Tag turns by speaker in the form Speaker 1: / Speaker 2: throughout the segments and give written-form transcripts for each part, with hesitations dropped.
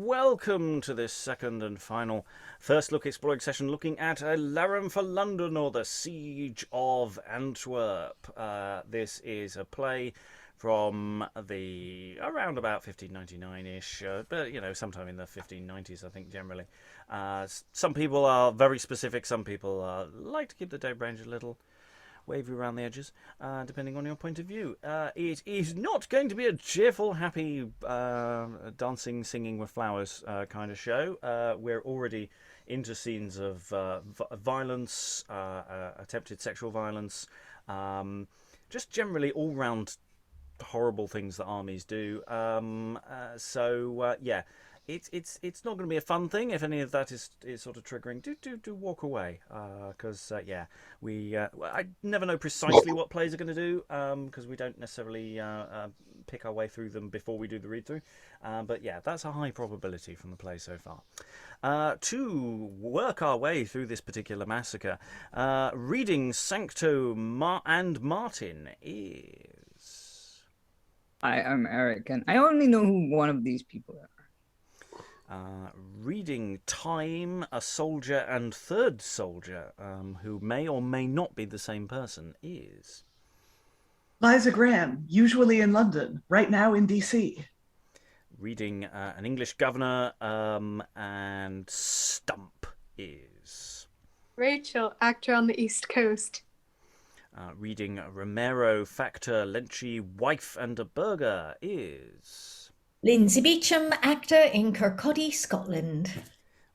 Speaker 1: welcome to this second and final first look exploring session looking at A Larum for London, or the Siege of Antwerp. This is a play from the around about 1599-ish, but sometime in the 1590s, I think, generally. Some people are very specific, some people like to keep the date range a little wavy around the edges, depending on your point of view. It is not going to be a cheerful, happy, dancing, singing with flowers kind of show. We're already into scenes of violence, attempted sexual violence, just generally all-round horrible things that armies do. Yeah. It's not going to be a fun thing. If any of that is sort of triggering, do walk away, because I never know precisely what plays are going to do, because we don't necessarily pick our way through them before we do the read through. But yeah, that's a high probability from the play so far. To work our way through this particular massacre, reading Sancto and Martin is.
Speaker 2: Hi, I'm Eric, and I only know who one of these people are.
Speaker 1: Reading Time, a Soldier and Third Soldier, who may or may not be the same person, is.
Speaker 3: Liza Graham, usually in London, right now in DC.
Speaker 1: Reading an English governor, and Stump is.
Speaker 4: Rachael, actor on the East Coast.
Speaker 1: Reading Romero, factor, Lenchy, wife and a burger, is.
Speaker 5: Lynsey Beauchamp, actor in Kirkcaldy, Scotland.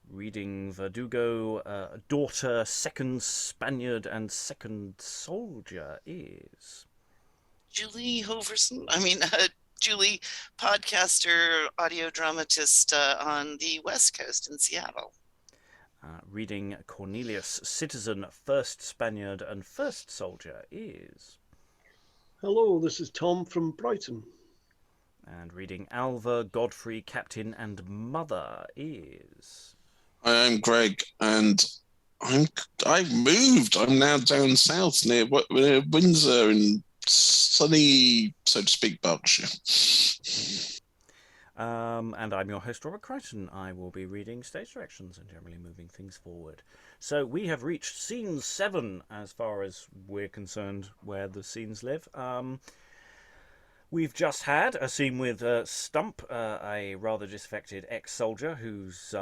Speaker 1: Reading Verdugo, daughter, second Spaniard and second soldier, is.
Speaker 6: Julie Hoverson. Julie, podcaster, audio dramatist on the West Coast in Seattle.
Speaker 1: Reading Cornelius, citizen, first Spaniard and first soldier, is.
Speaker 7: Hello, this is Tom from Brighton.
Speaker 1: And reading Alva, Godfrey, captain and mother, is.
Speaker 8: I'm Greg, and I've moved. I'm now down south near Windsor in sunny, so to speak, Berkshire.
Speaker 1: And I'm your host, Robert Crighton. I will be reading stage directions and generally moving things forward. So we have reached scene 7, as far as we're concerned, where the scenes live. We've just had a scene with Stump, a rather disaffected ex-soldier who's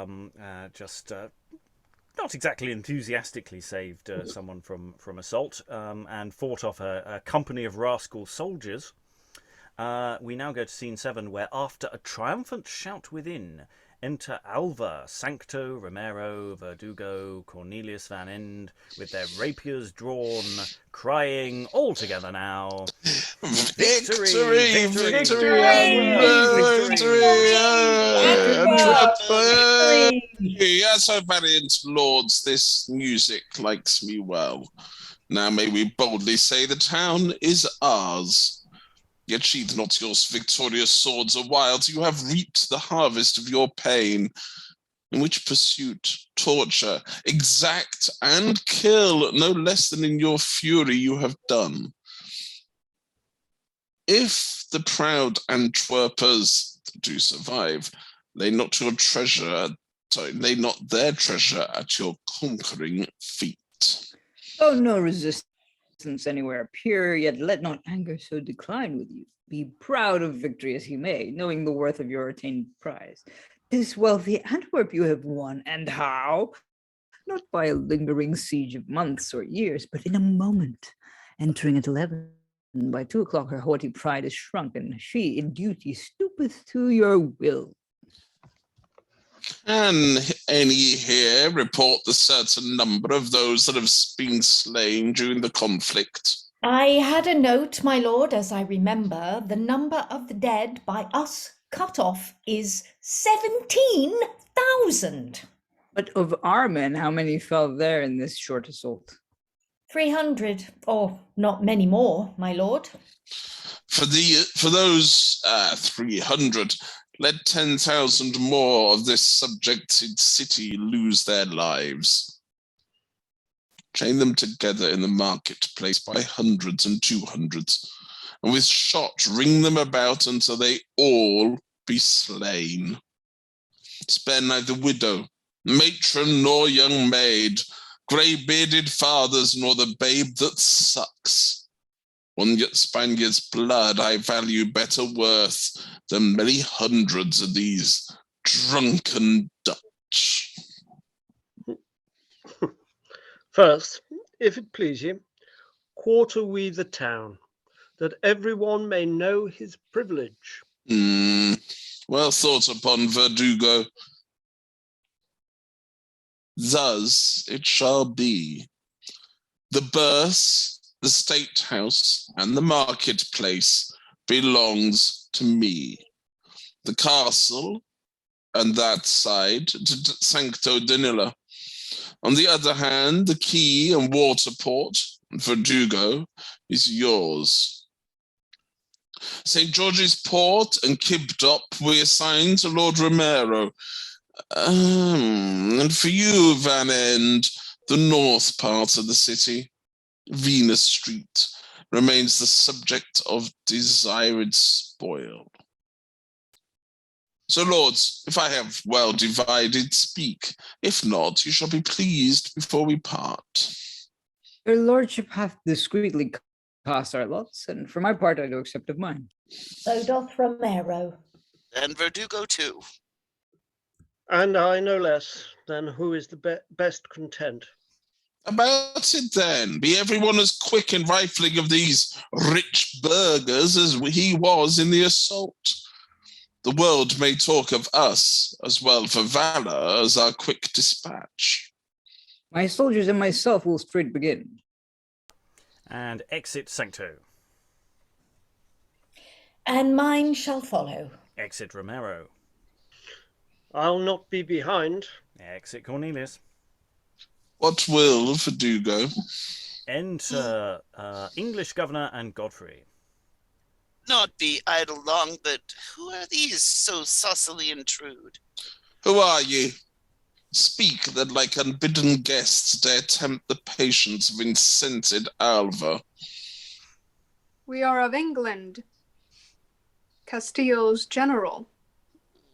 Speaker 1: just not exactly enthusiastically saved someone from assault and fought off a company of rascal soldiers. We now go to scene 7, where after a triumphant shout within, enter Alva, Sancto, Romero, Verdugo, Cornelius Van End, with their rapiers drawn, crying all together now.
Speaker 8: Victory! Yes, O valiant lords, this music likes me well. Now may we boldly say the town is ours. Yet sheathe not your victorious swords awhile till you have reaped the harvest of your pain, in which pursuit, torture, exact, and kill no less than in your fury you have done. If the proud Antwerpers do survive, lay not their treasure at your conquering feet.
Speaker 2: Oh, no resistance anywhere appear, yet let not anger so decline with you. Be proud of victory as you may, knowing the worth of your attained prize. This wealthy Antwerp you have won, and how? Not by a lingering siege of months or years, but in a moment. Entering at 11, by 2 o'clock her haughty pride is shrunk, and she in duty stoopeth to your will.
Speaker 8: Can any here report the certain number of those that have been slain during the conflict?
Speaker 5: I had a note, my lord, as I remember. The number of the dead by us cut off is 17,000.
Speaker 2: But of our men, how many fell there in this short assault?
Speaker 5: 300, or not many more, my lord.
Speaker 8: For those 300, let 10,000 more of this subjected city lose their lives. Chain them together in the marketplace by hundreds and 200s, and with shot ring them about until they all be slain. Spare neither widow, matron, nor young maid, grey-bearded fathers, nor the babe that sucks. One yet Spaniard's blood I value better worth than many hundreds of these drunken Dutch.
Speaker 7: First, if it please you, quarter we the town, that everyone may know his privilege.
Speaker 8: Well thought upon, Verdugo. Thus it shall be. The Burse, the State House, and the marketplace belongs to me. The castle and that side to Sancto Danila. On the other hand, the quay and waterport, Verdugo, is yours. St. George's Port and Kibdop we assign to Lord Romero. And for you, Van End, the north part of the city, Venus Street, remains the subject of desired spoil. So, lords, if I have well divided, speak. If not, you shall be pleased before we part.
Speaker 2: Your lordship hath discreetly cast our lots, and for my part I do accept of mine.
Speaker 5: So doth Romero.
Speaker 6: And Verdugo too.
Speaker 7: And I no less than who is the best content.
Speaker 8: About it then, be everyone as quick in rifling of these rich burghers as he was in the assault. The world may talk of us as well for valor as our quick dispatch.
Speaker 2: My soldiers and myself will straight begin.
Speaker 1: And exit Sancto.
Speaker 5: And mine shall follow.
Speaker 1: Exit Romero.
Speaker 7: I'll not be behind.
Speaker 1: Exit Cornelius.
Speaker 8: What will Verdugo?
Speaker 1: Enter English Governor and Godfrey.
Speaker 6: Not be idle long, but who are these so saucily intrude?
Speaker 8: Who are ye? Speak, that like unbidden guests dare tempt the patience of insensate Alva.
Speaker 4: We are of England, Castille's general.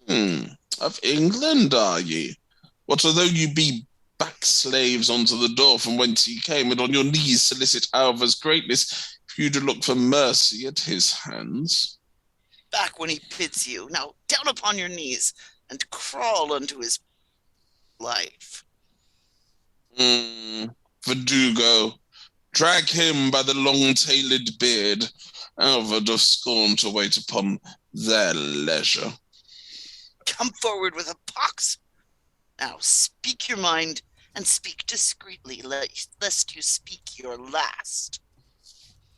Speaker 8: Of England are ye? What, although you be back slaves unto the door from whence ye came, and on your knees solicit Alva's greatness, if you do look for mercy at his hands?
Speaker 6: Back when he bids you, now down upon your knees, and crawl unto his life.
Speaker 8: Verdugo, drag him by the long-tailed beard. Alva doth scorn to wait upon their leisure.
Speaker 6: Come forward with a pox. Now speak your mind, and speak discreetly, lest you speak your last.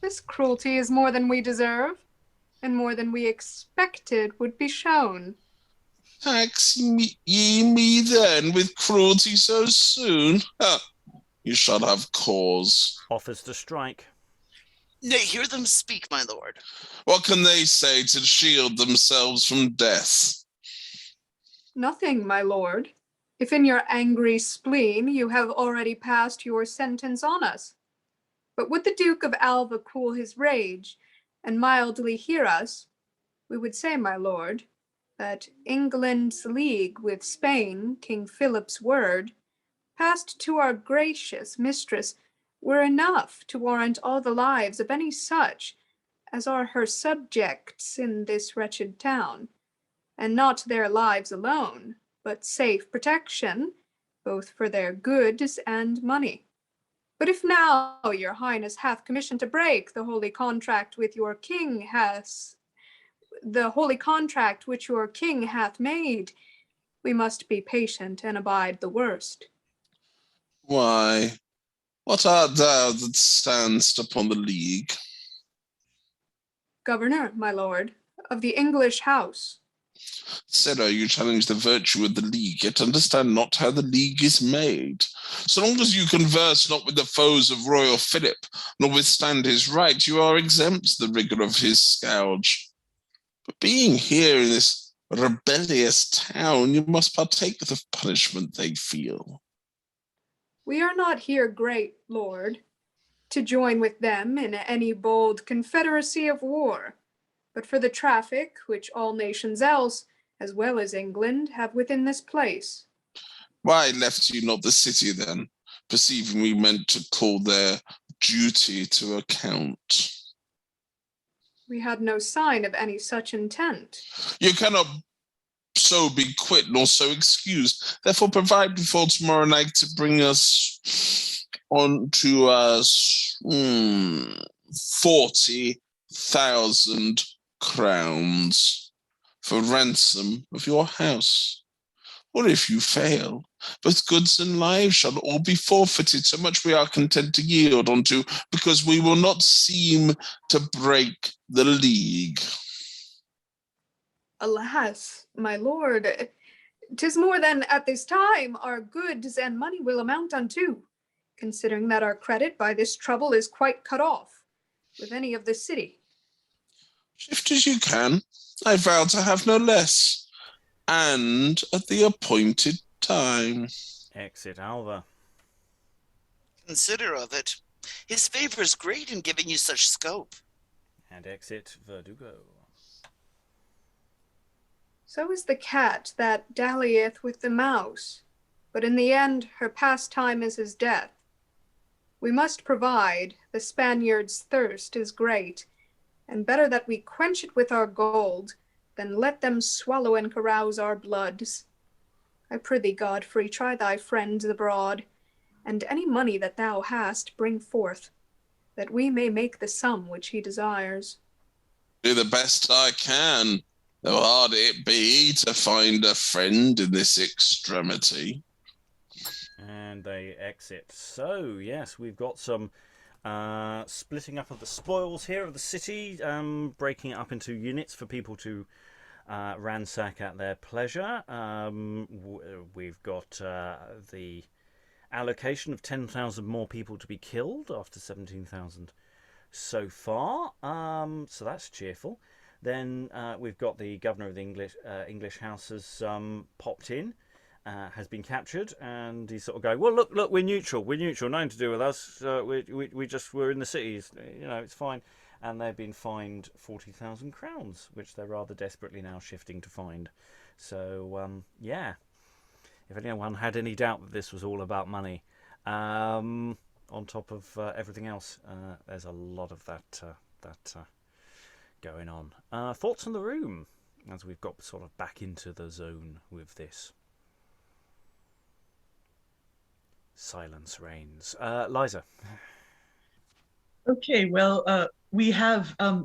Speaker 4: This cruelty is more than we deserve, and more than we expected would be shown.
Speaker 8: Tax ye me then with cruelty so soon? You shall have cause.
Speaker 1: Offers to strike.
Speaker 6: Nay, hear them speak, my lord.
Speaker 8: What can they say to shield themselves from death?
Speaker 4: Nothing, my lord. If in your angry spleen you have already passed your sentence on us. But would the Duke of Alva cool his rage, and mildly hear us, we would say, my lord, that England's league with Spain, King Philip's word, passed to our gracious mistress, were enough to warrant all the lives of any such as are her subjects in this wretched town, and not their lives alone, but safe protection, both for their goods and money. But if now your highness hath commission to break the holy contract with your king which your king hath made, we must be patient and abide the worst.
Speaker 8: Why, what art thou that standst upon the league?
Speaker 4: Governor, my lord, of the English house.
Speaker 8: Sarah, you challenge the virtue of the league, yet understand not how the league is made. So long as you converse not with the foes of royal Philip, nor withstand his right, you are exempt the rigour of his scourge. But being here in this rebellious town, you must partake of the punishment they feel.
Speaker 4: We are not here, great lord, to join with them in any bold confederacy of war, but for the traffic which all nations else as well as England, have within this place.
Speaker 8: Why left you not the city then, perceiving we meant to call their duty to account?
Speaker 4: We had no sign of any such intent.
Speaker 8: You cannot so be quit nor so excused. Therefore provide before tomorrow night to bring us on to 40,000 crowns for ransom of your house. Or if you fail, both goods and lives shall all be forfeited. So much we are content to yield unto, because we will not seem to break the league.
Speaker 4: Alas, my lord, 'tis more than at this time our goods and money will amount unto, considering that our credit by this trouble is quite cut off with any of the city.
Speaker 8: Shift as you can. I vow to have no less, and at the appointed time.
Speaker 1: Exit Alva.
Speaker 6: Consider of it. His favor is great in giving you such scope.
Speaker 1: And exit Verdugo.
Speaker 4: So is the cat that dallieth with the mouse, but in the end her pastime is his death. We must provide, the Spaniard's thirst is great, and better that we quench it with our gold, than let them swallow and carouse our bloods. I prithee, Godfrey, try thy friends abroad, and any money that thou hast bring forth, that we may make the sum which he desires.
Speaker 8: Do the best I can, though hard it be to find a friend in this extremity.
Speaker 1: And they exit. So, yes, we've got some splitting up of the spoils here of the city, breaking it up into units for people to ransack at their pleasure. We've got the allocation of 10,000 more people to be killed after 17,000 so far. So that's cheerful. Then we've got the governor of the English House has popped in, has been captured, and he's sort of going, well, look, we're neutral, nothing to do with us. We're in the cities, it's fine. And they've been fined 40,000 crowns, which they're rather desperately now shifting to find. So, yeah, if anyone had any doubt that this was all about money, on top of everything else, there's a lot of that going on. Thoughts on the room, as we've got sort of back into the zone with this. Silence reigns. Liza.
Speaker 3: Okay, well, we have a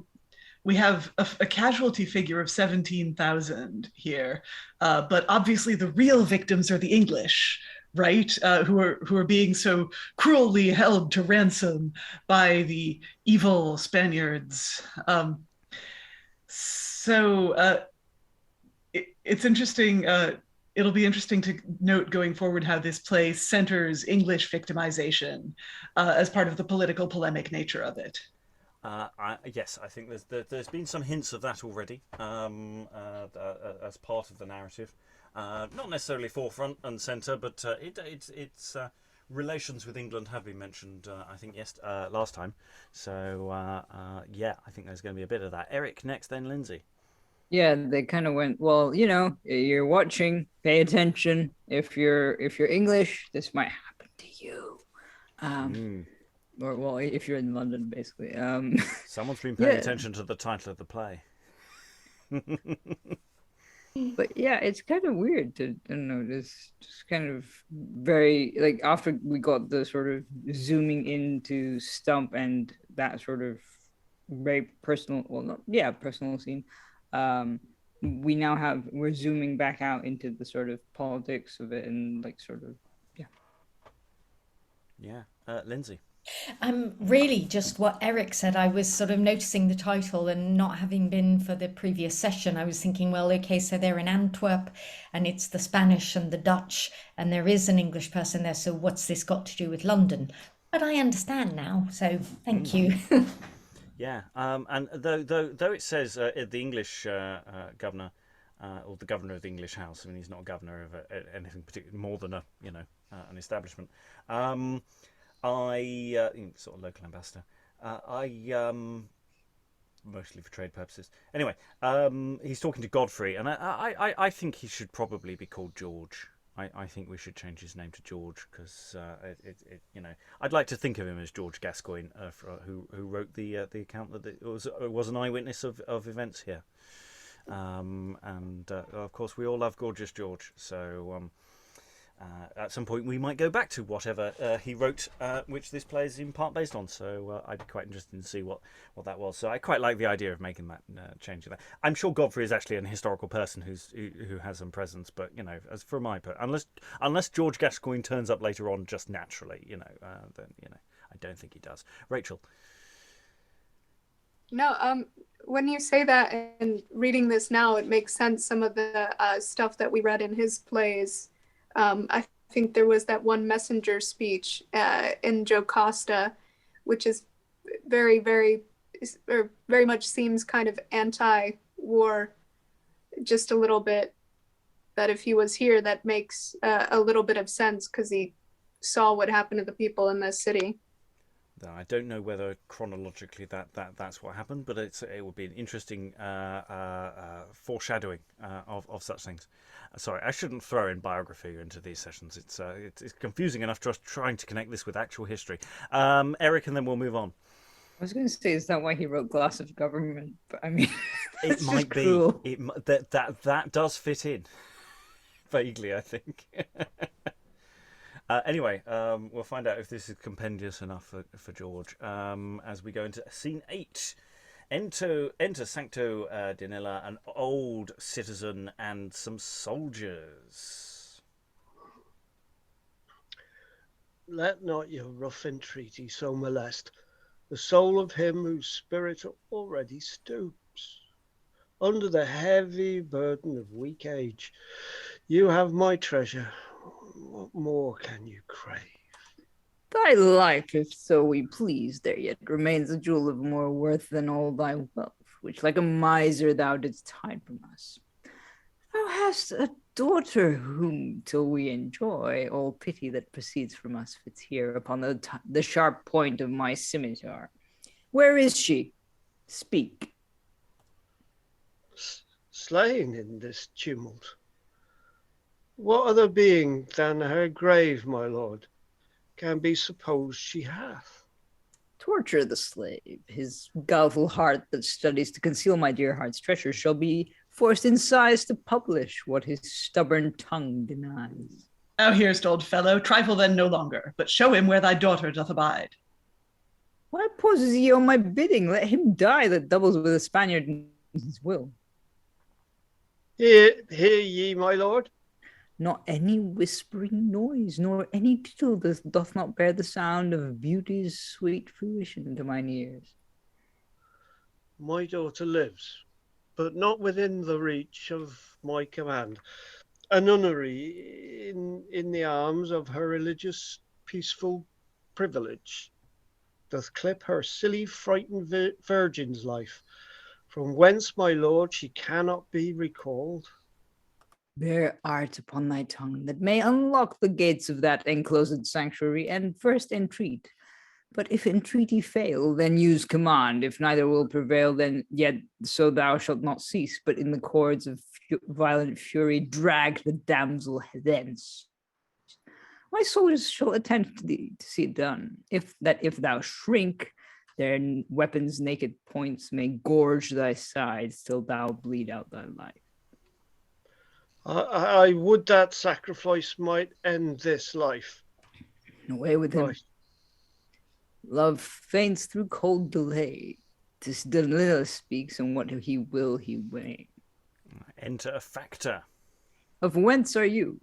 Speaker 3: casualty figure of 17,000 here, but obviously the real victims are the English, right? Who are being so cruelly held to ransom by the evil Spaniards. It's interesting. It'll be interesting to note going forward how this play centers English victimization as part of the political polemic nature of it.
Speaker 1: Yes, I think there's been some hints of that already as part of the narrative. Not necessarily forefront and centre, but it's relations with England have been mentioned, I think, last time. So, yeah, I think there's going to be a bit of that. Eric next, then Lynsey.
Speaker 2: Yeah, they kind of went, well, you're watching, pay attention. If you're English, this might happen to you. Or, well, if you're in London, basically.
Speaker 1: Someone's been paying attention to the title of the play.
Speaker 2: But yeah, it's kind of weird to, I don't know, just kind of very, like, after we got the sort of zooming into Stump and that sort of very personal, personal scene. We're zooming back out into the sort of politics of it and like sort of,
Speaker 1: Lynsey.
Speaker 5: Really just what Eric said. I was sort of noticing the title, and not having been for the previous session, I was thinking, well, okay, so they're in Antwerp and it's the Spanish and the Dutch and there is an English person there, so what's this got to do with London? But I understand now, so thank you.
Speaker 1: Yeah, and though it says the English governor, or the governor of the English House, I mean, he's not a governor of anything particular more than an establishment. Sort of local ambassador. mostly for trade purposes. Anyway, he's talking to Godfrey, and I think he should probably be called George. I think we should change his name to George because I'd like to think of him as George Gascoigne, who wrote the account that it was an eyewitness of events here. Of course, we all love Gorgeous George. So at some point, we might go back to whatever he wrote, which this play is in part based on. So I'd be quite interested to see what that was. So I quite like the idea of making that change. That I'm sure Godfrey is actually an historical person who has some presence, but as for my part, unless George Gascoigne turns up later on just naturally, then I don't think he does. Rachael.
Speaker 4: No, when you say that and reading this now, it makes sense. Some of the stuff that we read in his plays. I think there was that one messenger speech in Jocasta, which is very, very, or very much seems kind of anti-war, just a little bit. That if he was here, that makes a little bit of sense because he saw what happened to the people in this city.
Speaker 1: I don't know whether chronologically that's what happened, but it would be an interesting foreshadowing of such things. Sorry, I shouldn't throw in biography into these sessions. It's confusing enough just trying to connect this with actual history. Eric, and then we'll move on.
Speaker 2: I was going to say, is that why he wrote Glass of Government? But I mean,
Speaker 1: it might be.
Speaker 2: Cruel.
Speaker 1: That does fit in vaguely, I think. Anyway, we'll find out if this is compendious enough for George as we go into scene 8. Enter Sancto Dinilla, an old citizen, and some soldiers.
Speaker 7: Let not your rough entreaty so molest the soul of him whose spirit already stoops. Under the heavy burden of weak age, you have my treasure. What more can you crave?
Speaker 2: Thy life, if so we please, there yet remains a jewel of more worth than all thy wealth, which like a miser thou didst hide from us. Thou hast a daughter whom, till we enjoy, all pity that proceeds from us fits here upon the sharp point of my scimitar. Where is she? Speak.
Speaker 7: Slain in this tumult. What other being than her grave, my lord, can be supposed she hath?
Speaker 2: Torture the slave. His guileful heart that studies to conceal my dear heart's treasure shall be forced in sighs to publish what his stubborn tongue denies.
Speaker 3: Thou hearest, old fellow, trifle then no longer, but show him where thy daughter doth abide.
Speaker 2: Why pauses he on my bidding? Let him die that doubles with a Spaniard in his will.
Speaker 7: Hear ye, my lord?
Speaker 2: Not any whispering noise, nor any tittle doth not bear the sound of beauty's sweet fruition to mine ears.
Speaker 7: My daughter lives, but not within the reach of my command. A nunnery in the arms of her religious peaceful privilege doth clip her silly frightened virgin's life, from whence, my lord, she cannot be recalled.
Speaker 2: Bear art upon thy tongue that may unlock the gates of that enclosed sanctuary, and first entreat. But if entreaty fail, then use command. If neither will prevail, then yet so thou shalt not cease, but in the cords of violent fury drag the damsel thence. My soldiers shall attend to thee to see it done. If thou shrink, their weapons' naked points may gorge thy sides till thou bleed out thy life.
Speaker 7: I would that sacrifice might end this life.
Speaker 2: Away with him.
Speaker 7: Right.
Speaker 2: Love faints through cold delay. 'Tis Dinilla speaks, and what he will he weigh.
Speaker 1: Enter a factor.
Speaker 2: Of whence are you?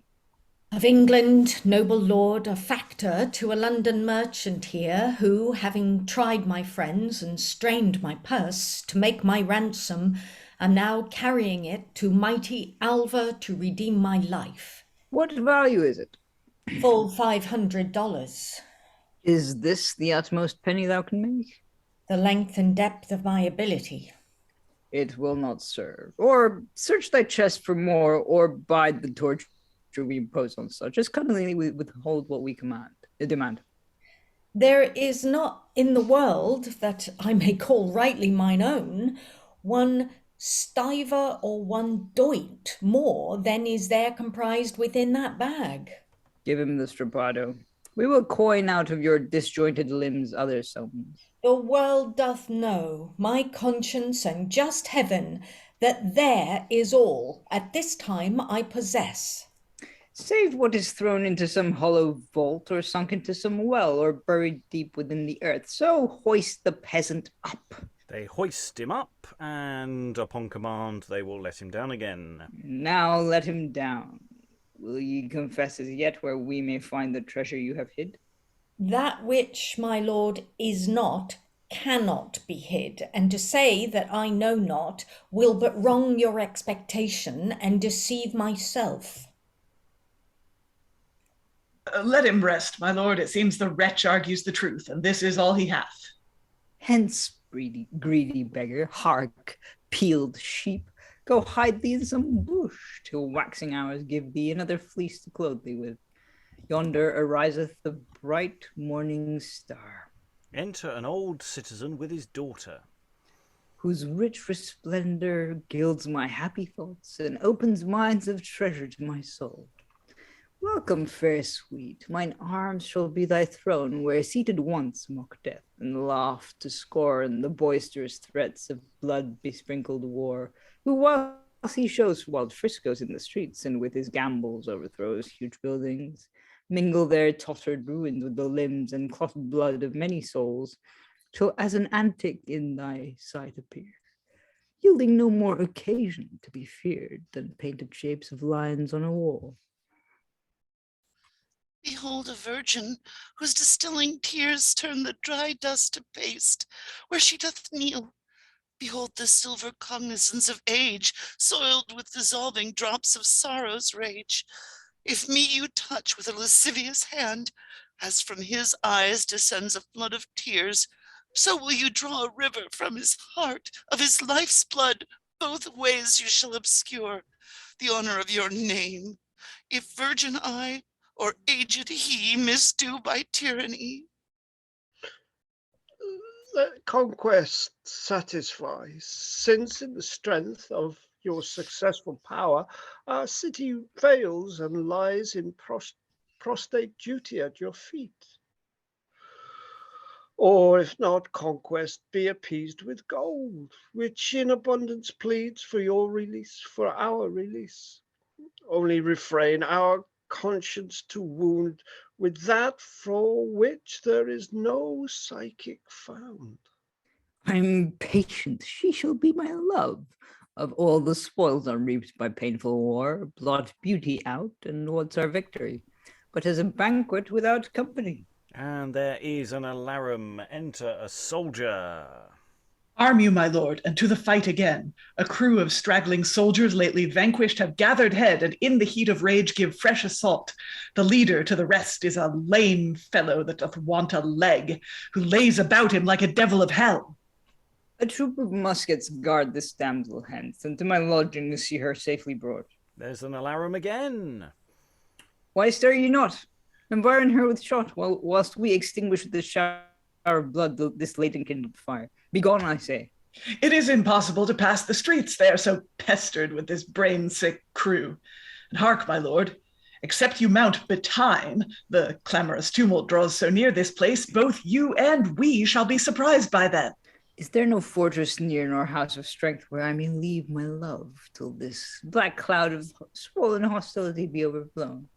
Speaker 5: Of England, noble lord, a factor to a London merchant here, who, having tried my friends and strained my purse to make my ransom, am now carrying it to mighty Alva to redeem my life.
Speaker 2: What value is it?
Speaker 5: Full $500.
Speaker 2: Is this the utmost penny thou can make?
Speaker 5: The length and depth of my ability.
Speaker 2: It will not serve. Or search thy chest for more, or bide the torture we impose on such, as cunningly we withhold what we demand.
Speaker 5: There is not in the world, that I may call rightly mine own, one stiver or one doit more than is there comprised within that bag.
Speaker 2: Give him the strappado. We will coin out of your disjointed limbs other sums.
Speaker 5: The world doth know, my conscience and just heaven, that there is all at this time I possess.
Speaker 2: Save what is thrown into some hollow vault or sunk into some well or buried deep within the earth. So hoist the peasant up.
Speaker 1: They hoist him up, and upon command they will let him down again.
Speaker 2: Now let him down. Will ye confess as yet where we may find the treasure you have hid?
Speaker 5: That which, my lord, is not, cannot be hid, and to say that I know not will but wrong your expectation and deceive myself.
Speaker 3: Let him rest, my lord. It seems the wretch argues the truth, and this is all he hath.
Speaker 2: Hence, greedy beggar, hark, peeled sheep, go hide thee in some bush, till waxing hours give thee another fleece to clothe thee with. Yonder ariseth the bright morning star.
Speaker 1: Enter an old citizen with his daughter,
Speaker 2: whose rich resplendor gilds my happy thoughts and opens mines of treasure to my soul. Welcome, fair sweet, mine arms shall be thy throne, where seated once mock death, and laugh to scorn the boisterous threats of blood-besprinkled war, who whilst he shows wild friscoes in the streets, and with his gambols overthrows huge buildings, mingle their tottered ruins with the limbs and clotted blood of many souls, till as an antic in thy sight appear, yielding no more occasion to be feared than painted shapes of lions on a wall.
Speaker 6: Behold a virgin, whose distilling tears turn the dry dust to paste, where she doth kneel. Behold the silver cognizance of age, soiled with dissolving drops of sorrow's rage. If me you touch with a lascivious hand, as from his eyes descends a flood of tears, so will you draw a river from his heart, of his life's blood, both ways you shall obscure the honor of your name. If virgin I, or aged he, misdo by tyranny.
Speaker 7: Let conquest satisfy, since in the strength of your successful power, our city fails and lies in prostrate duty at your feet. Or if not, conquest be appeased with gold, which in abundance pleads for your release, for our release. Only refrain our conscience to wound with that for which there is no psychic found.
Speaker 2: I'm patient, she shall be my love. Of all the spoils unreaped by painful war, blot beauty out, and what's our victory? But as a banquet without company.
Speaker 1: and there is an A Larum. Enter a soldier.
Speaker 3: Arm you, my lord, and to the fight again. A crew of straggling soldiers lately vanquished have gathered head, and in the heat of rage give fresh assault. The leader to the rest is a lame fellow that doth want a leg, who lays about him like a devil of hell.
Speaker 2: A troop of muskets guard this damsel hence, and to my lodging see her safely brought.
Speaker 1: There's an A Larum again.
Speaker 2: Why stir ye not? Environ her with shot, whilst we extinguish with this shower of blood this late enkindled fire. Begone, I say.
Speaker 3: It is impossible to pass the streets, they are so pestered with this brain-sick crew. And hark, my lord, except you mount betime, the clamorous tumult draws so near this place, both you and we shall be surprised by that.
Speaker 2: Is there no fortress near nor house of strength where I may leave my love till this black cloud of swollen hostility be overblown?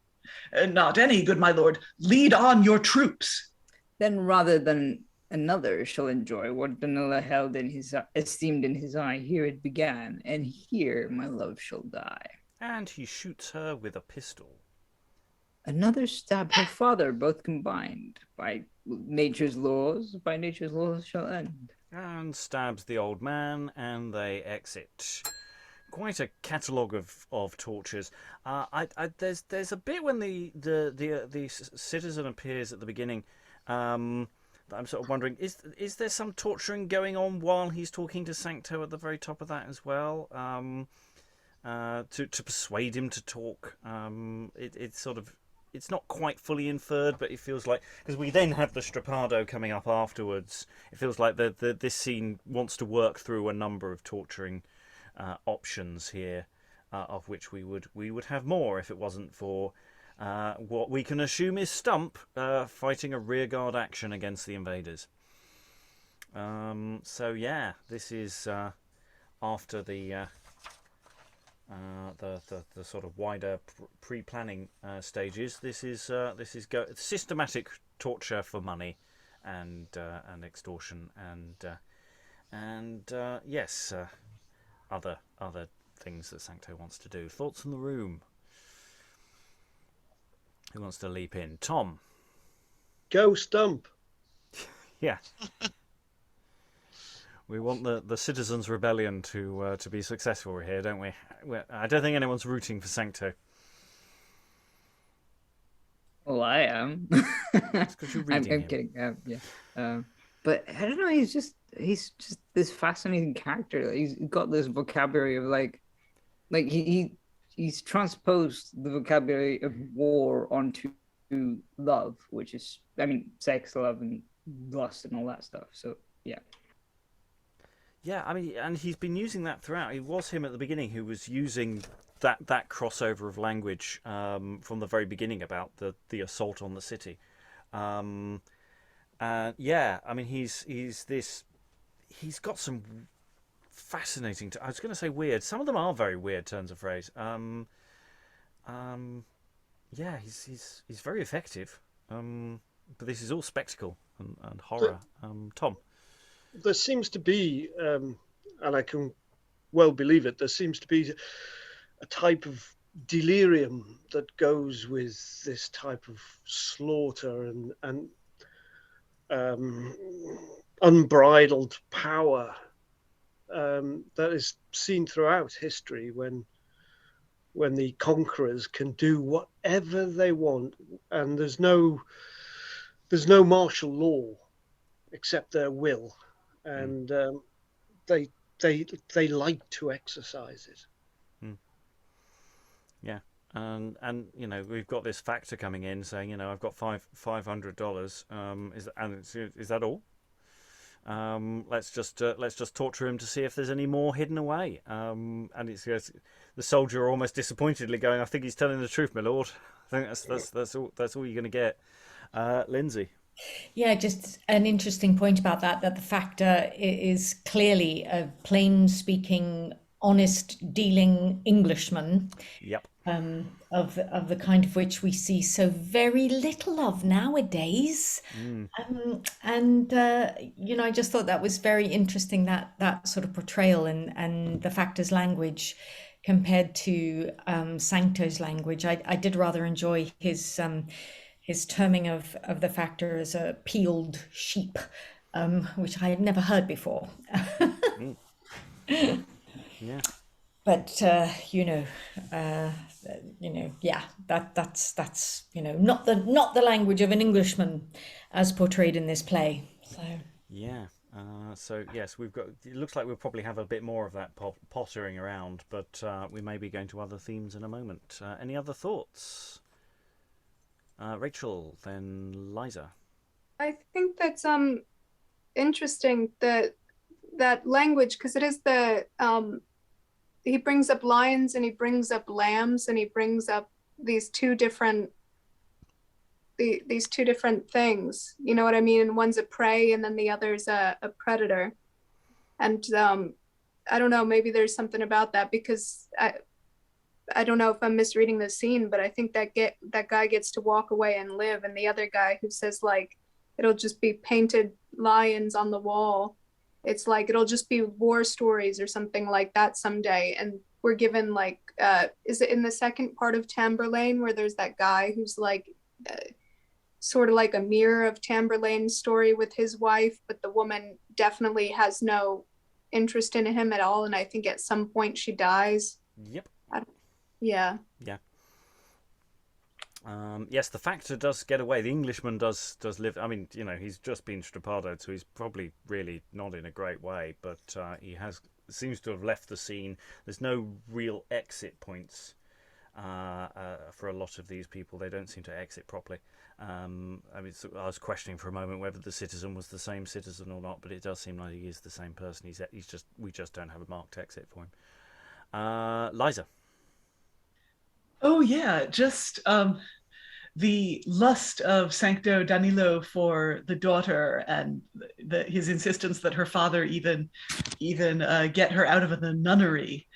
Speaker 3: Not any, good my lord. Lead on your troops.
Speaker 2: Then rather than another shall enjoy what Danila held in his esteemed in his eye, here it began, and here my love shall die.
Speaker 1: And he shoots her with a pistol.
Speaker 2: Another stab her father, both combined. By nature's laws shall end.
Speaker 1: And stabs the old man, and they exit. Quite a catalogue of tortures. There's a bit when the citizen appears at the beginning. I'm sort of wondering, is there some torturing going on while he's talking to Sancto at the very top of that as well? To persuade him to talk. It's sort of, it's not quite fully inferred, but it feels like, because we then have the strappado coming up afterwards, it feels like this scene wants to work through a number of torturing options here, of which we would have more if it wasn't for what we can assume is Stump fighting a rearguard action against the invaders. So yeah, this is after the sort of wider pre-planning stages. This is systematic torture for money and extortion and yes, other things that Sancto wants to do. Thoughts in the room? Who wants to leap in? Tom.
Speaker 7: Go Stump.
Speaker 1: Yeah. We want the citizens' rebellion to be successful here, don't we? I don't think anyone's rooting for Sancto.
Speaker 2: Well, I am.
Speaker 1: It's 'cause you're reading
Speaker 2: I'm
Speaker 1: him.
Speaker 2: kidding. Yeah. But I don't know. He's just this fascinating character. He's got this vocabulary of like he's transposed the vocabulary of war onto love, which is, I mean, sex, love, and lust, and all that stuff. So yeah.
Speaker 1: Yeah, I mean, and he's been using that throughout. It was him at the beginning who was using that crossover of language from the very beginning about the assault on the city. Yeah, I mean, he's got some fascinating. I was going to say weird. Some of them are very weird turns of phrase. Yeah, he's very effective. But this is all spectacle and horror. Tom.
Speaker 7: There seems to be, and I can well believe it, there seems to be a type of delirium that goes with this type of slaughter and unbridled power that is seen throughout history when the conquerors can do whatever they want, and there's no martial law except their will. And they like to exercise it.
Speaker 1: Yeah, and you know, we've got this factor coming in saying, you know, I've got $500. Is that all? Let's just torture him to see if there's any more hidden away. And it's the soldier almost disappointedly going, I think he's telling the truth, my lord. I think that's all you're going to get. Lynsey.
Speaker 5: Yeah, just an interesting point about that the factor is clearly a plain-speaking, honest-dealing Englishman.
Speaker 1: Yep.
Speaker 5: Of the kind of which we see so very little of nowadays. And you know, I just thought that was very interesting, that sort of portrayal and the factor's language compared to Sancto's language. I did rather enjoy his terming of the factor as a peeled sheep, which I had never heard before.
Speaker 1: Yeah.
Speaker 5: But yeah, that's not the language of an Englishman as portrayed in this play. So
Speaker 1: yeah. So yes, we've got. It looks like we'll probably have a bit more of that pottering around, but we may be going to other themes in a moment. Any other thoughts? Rachael, then Liza.
Speaker 4: I think that's interesting that language, because it is the he brings up lions and he brings up lambs and he brings up these two different things. You know what I mean? And one's a prey and then the other's a predator. And I don't know, maybe there's something about that, because I don't know if I'm misreading the scene, but I think that guy gets to walk away and live, and the other guy who says like it'll just be painted lions on the wall, it's like it'll just be war stories or something like that someday. And we're given like is it in the second part of Tamburlaine where there's that guy who's like sort of like a mirror of Tamburlaine's story with his wife, but the woman definitely has no interest in him at all, and I think at some point she dies.
Speaker 1: Yep.
Speaker 4: Yeah.
Speaker 1: Yes, the factor does get away. The Englishman does live. I mean, you know, he's just been strappadoed, so he's probably really not in a great way. But he seems to have left the scene. There's no real exit points for a lot of these people. They don't seem to exit properly. I I was questioning for a moment whether the citizen was the same citizen or not, but it does seem like he is the same person. We just don't have a marked exit for him. Liza.
Speaker 3: Oh yeah, just the lust of Sancto Danilo for the daughter, and his insistence that her father even get her out of the nunnery.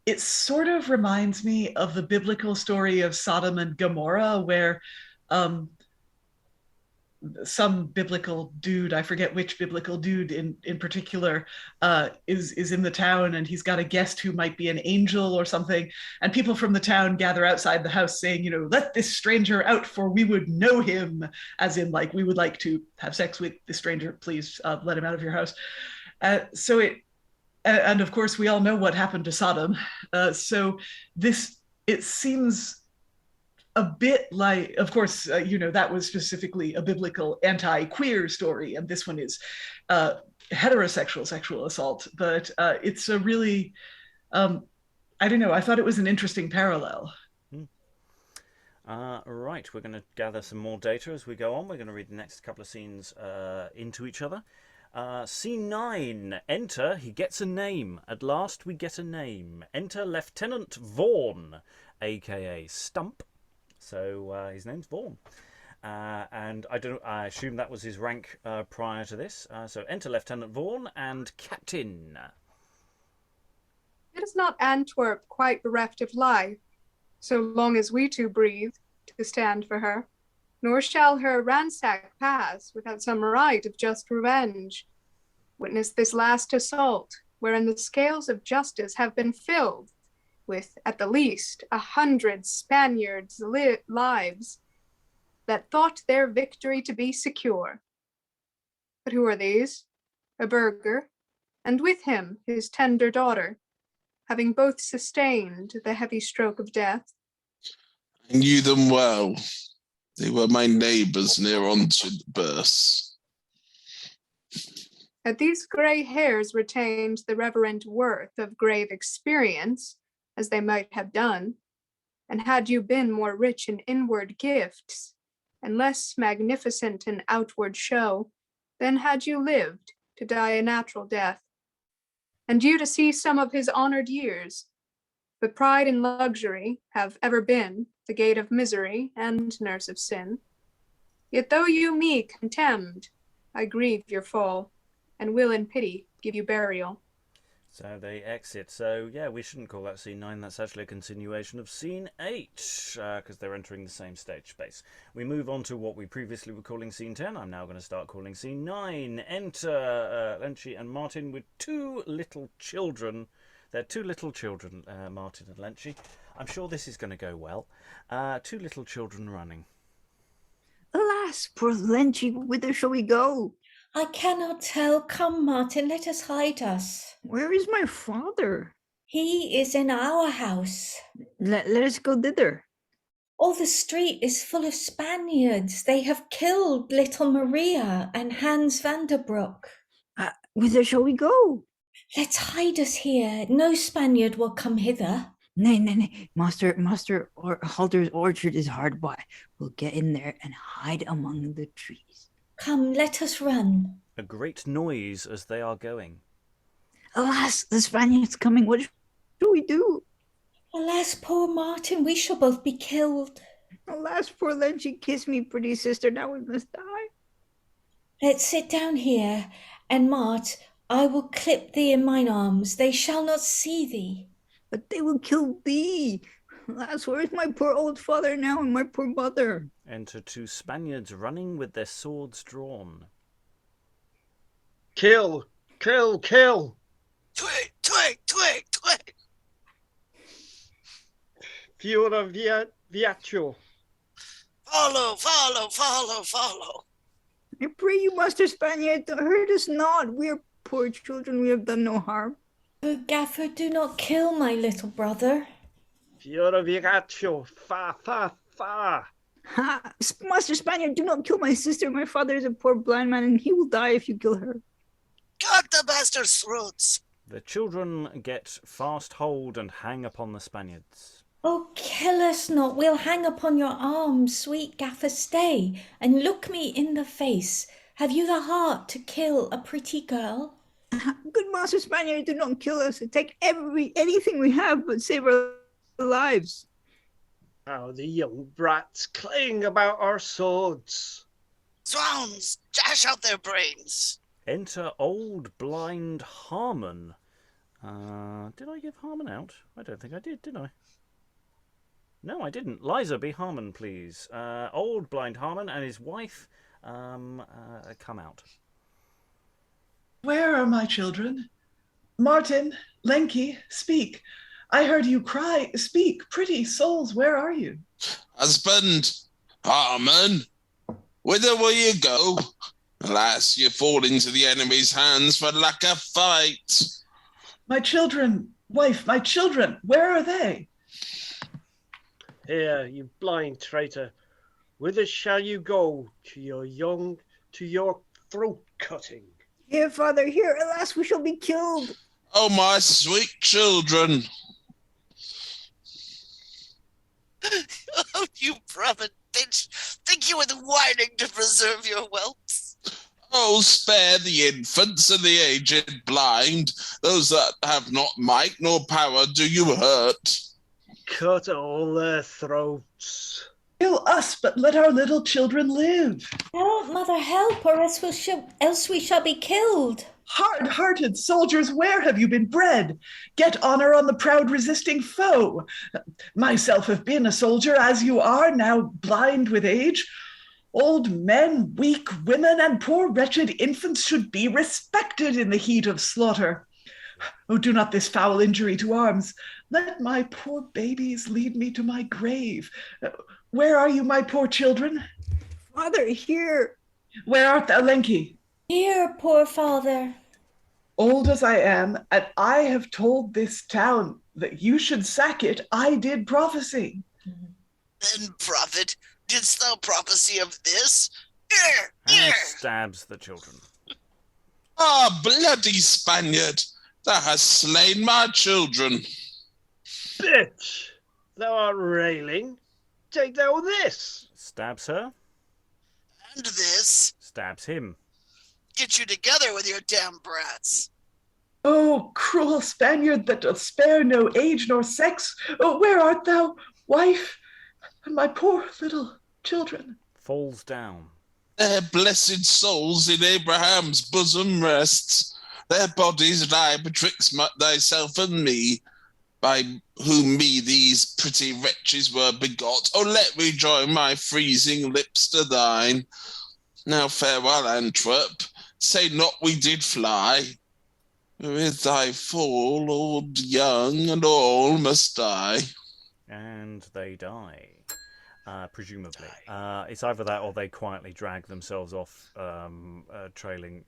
Speaker 3: It sort of reminds me of the biblical story of Sodom and Gomorrah, where some biblical dude, I forget which biblical dude in particular, is in the town, and he's got a guest who might be an angel or something, and people from the town gather outside the house saying, let this stranger out, for we would know him, as in, like, we would like to have sex with the stranger, please let him out of your house. And of course we all know what happened to Sodom. So it seems a bit like, of course, that was specifically a biblical anti-queer story, and this one is heterosexual sexual assault. But it's a really, I don't know, I thought it was an interesting parallel.
Speaker 1: Right, we're going to gather some more data as we go on. We're going to read the next couple of scenes into each other. Scene 9. Enter. He gets a name. At last we get a name. Enter Lieutenant Vaughan, a.k.a. Stump. So his name's Vaughan. And I assume that was his rank prior to this. So enter Lieutenant Vaughan and Captain.
Speaker 4: It is not Antwerp quite bereft of life, so long as we two breathe to stand for her. Nor shall her ransack pass without some right of just revenge. Witness this last assault, wherein the scales of justice have been filled with, at the least, 100 Spaniards' lives that thought their victory to be secure. But who are these? A burgher, and with him his tender daughter, having both sustained the heavy stroke of death.
Speaker 8: I knew them well. They were my neighbours near unto births.
Speaker 4: Had these grey hairs retained the reverent worth of grave experience, as they might have done, and had you been more rich in inward gifts, and less magnificent in outward show, then had you lived to die a natural death, and you to see some of his honoured years. But pride and luxury have ever been the gate of misery and nurse of sin. Yet though you me contemned, I grieve your fall, and will in pity give you burial.
Speaker 1: So they exit. So yeah, we shouldn't call that scene 9. That's actually a continuation of scene 8, because they're entering the same stage space. We move on to what we previously were calling scene 10. I'm now going to start calling scene 9. Enter Lenchy and Martin with 2 little children. They're 2 little children, Martin and Lenchy. I'm sure this is going to go well. 2 little children running.
Speaker 2: Alas, poor Lenchy, whither shall we go?
Speaker 5: I cannot tell. Come, Martin, let us hide us.
Speaker 2: Where is my father?
Speaker 5: He is in our house.
Speaker 2: Let us go thither.
Speaker 5: All the street is full of Spaniards. They have killed little Maria and Hans Vanderbroek.
Speaker 2: Whither shall we go?
Speaker 5: Let's hide us here. No Spaniard will come hither.
Speaker 2: Nay. Master Halter's orchard is hard by. We'll get in there and hide among the trees.
Speaker 5: Come, let us run.
Speaker 1: A great noise as they are going.
Speaker 2: Alas, the Spaniard's coming. What shall we do?
Speaker 5: Alas, poor Martin, we shall both be killed.
Speaker 2: Alas, poor Lenchy, kiss me, pretty sister. Now we must die.
Speaker 5: Let's sit down here, and Mart, I will clip thee in mine arms. They shall not see thee.
Speaker 2: But they will kill thee. Alas, where is my poor old father now and my poor mother?
Speaker 1: Enter 2 Spaniards running with their swords drawn.
Speaker 7: Kill! Kill! Kill!
Speaker 6: Twig!
Speaker 7: Fiora Viaccio.
Speaker 6: Follow!
Speaker 2: I pray you, Master Spaniard, hurt us not. We are poor children. We have done no harm.
Speaker 5: Oh, Gaffer, do not kill my little brother.
Speaker 7: Fiora Viaccio. Fa!
Speaker 2: Ha! Master Spaniard, do not kill my sister. My father is a poor blind man, and he will die if you kill her.
Speaker 6: Cut the bastard's throats!
Speaker 1: The children get fast hold and hang upon the Spaniards.
Speaker 5: Oh, kill us not, we'll hang upon your arms, sweet gaffer, stay, and look me in the face. Have you the heart to kill a pretty girl?
Speaker 2: Good master Spaniard, do not kill us. Take anything we have, but save our lives.
Speaker 7: How the young brats cling about our swords.
Speaker 6: Zounds, dash out their brains.
Speaker 1: Enter old blind Harmon. Did I give Harmon out? I don't think I did I? No, I didn't. Liza, be Harmon, please. Old blind Harmon and his wife come out.
Speaker 3: Where are my children? Martin, Lenchy, speak. I heard you cry. Speak, pretty souls, where are you?
Speaker 8: Husband, Harmon, whither will you go? Alas, you fall into the enemy's hands for lack of fight.
Speaker 3: My children, wife, my children, where are they?
Speaker 7: Here, you blind traitor, whither shall you go to your throat cutting?
Speaker 2: Here, father, here, alas, we shall be killed.
Speaker 8: Oh, my sweet children.
Speaker 6: Oh, you prophet bitch. Think you were whining to preserve your whelps?
Speaker 8: Oh, spare the infants and the aged blind. Those that have not might nor power do you hurt.
Speaker 7: Cut all their throats.
Speaker 3: Kill us, but let our little children live.
Speaker 5: Help, mother, help, or else we shall be killed.
Speaker 3: Hard-hearted soldiers, where have you been bred? Get honor on the proud resisting foe. Myself have been a soldier as you are, now blind with age. Old men, weak women, and poor wretched infants should be respected in the heat of slaughter. Oh, do not this foul injury to arms. Let my poor babies lead me to my grave. Where are you, my poor children?
Speaker 2: Father, here.
Speaker 3: Where art thou, Lenchy?
Speaker 5: Here, poor father.
Speaker 3: Old as I am, and I have told this town that you should sack it, I did prophecy.
Speaker 6: Then, prophet, didst thou prophecy of this?
Speaker 1: And stabs the children.
Speaker 8: Ah, bloody Spaniard, thou hast slain my children.
Speaker 7: Bitch, thou art railing. Take thou this.
Speaker 1: Stabs her.
Speaker 6: And this?
Speaker 1: Stabs him.
Speaker 6: Get you together with your damn brats.
Speaker 3: Oh, cruel Spaniard that doth spare no age nor sex, oh, where art thou, wife, and my poor little children?
Speaker 1: Falls down.
Speaker 8: Their blessed souls in Abraham's bosom rests. Their bodies lie betwixt thyself and me, by whom me these pretty wretches were begot. Oh, let me join my freezing lips to thine. Now farewell, Antwerp. Say not we did fly. With thy fall, old, young, and all must die.
Speaker 1: And they die. Presumably. It's either that or they quietly drag themselves off, trailing.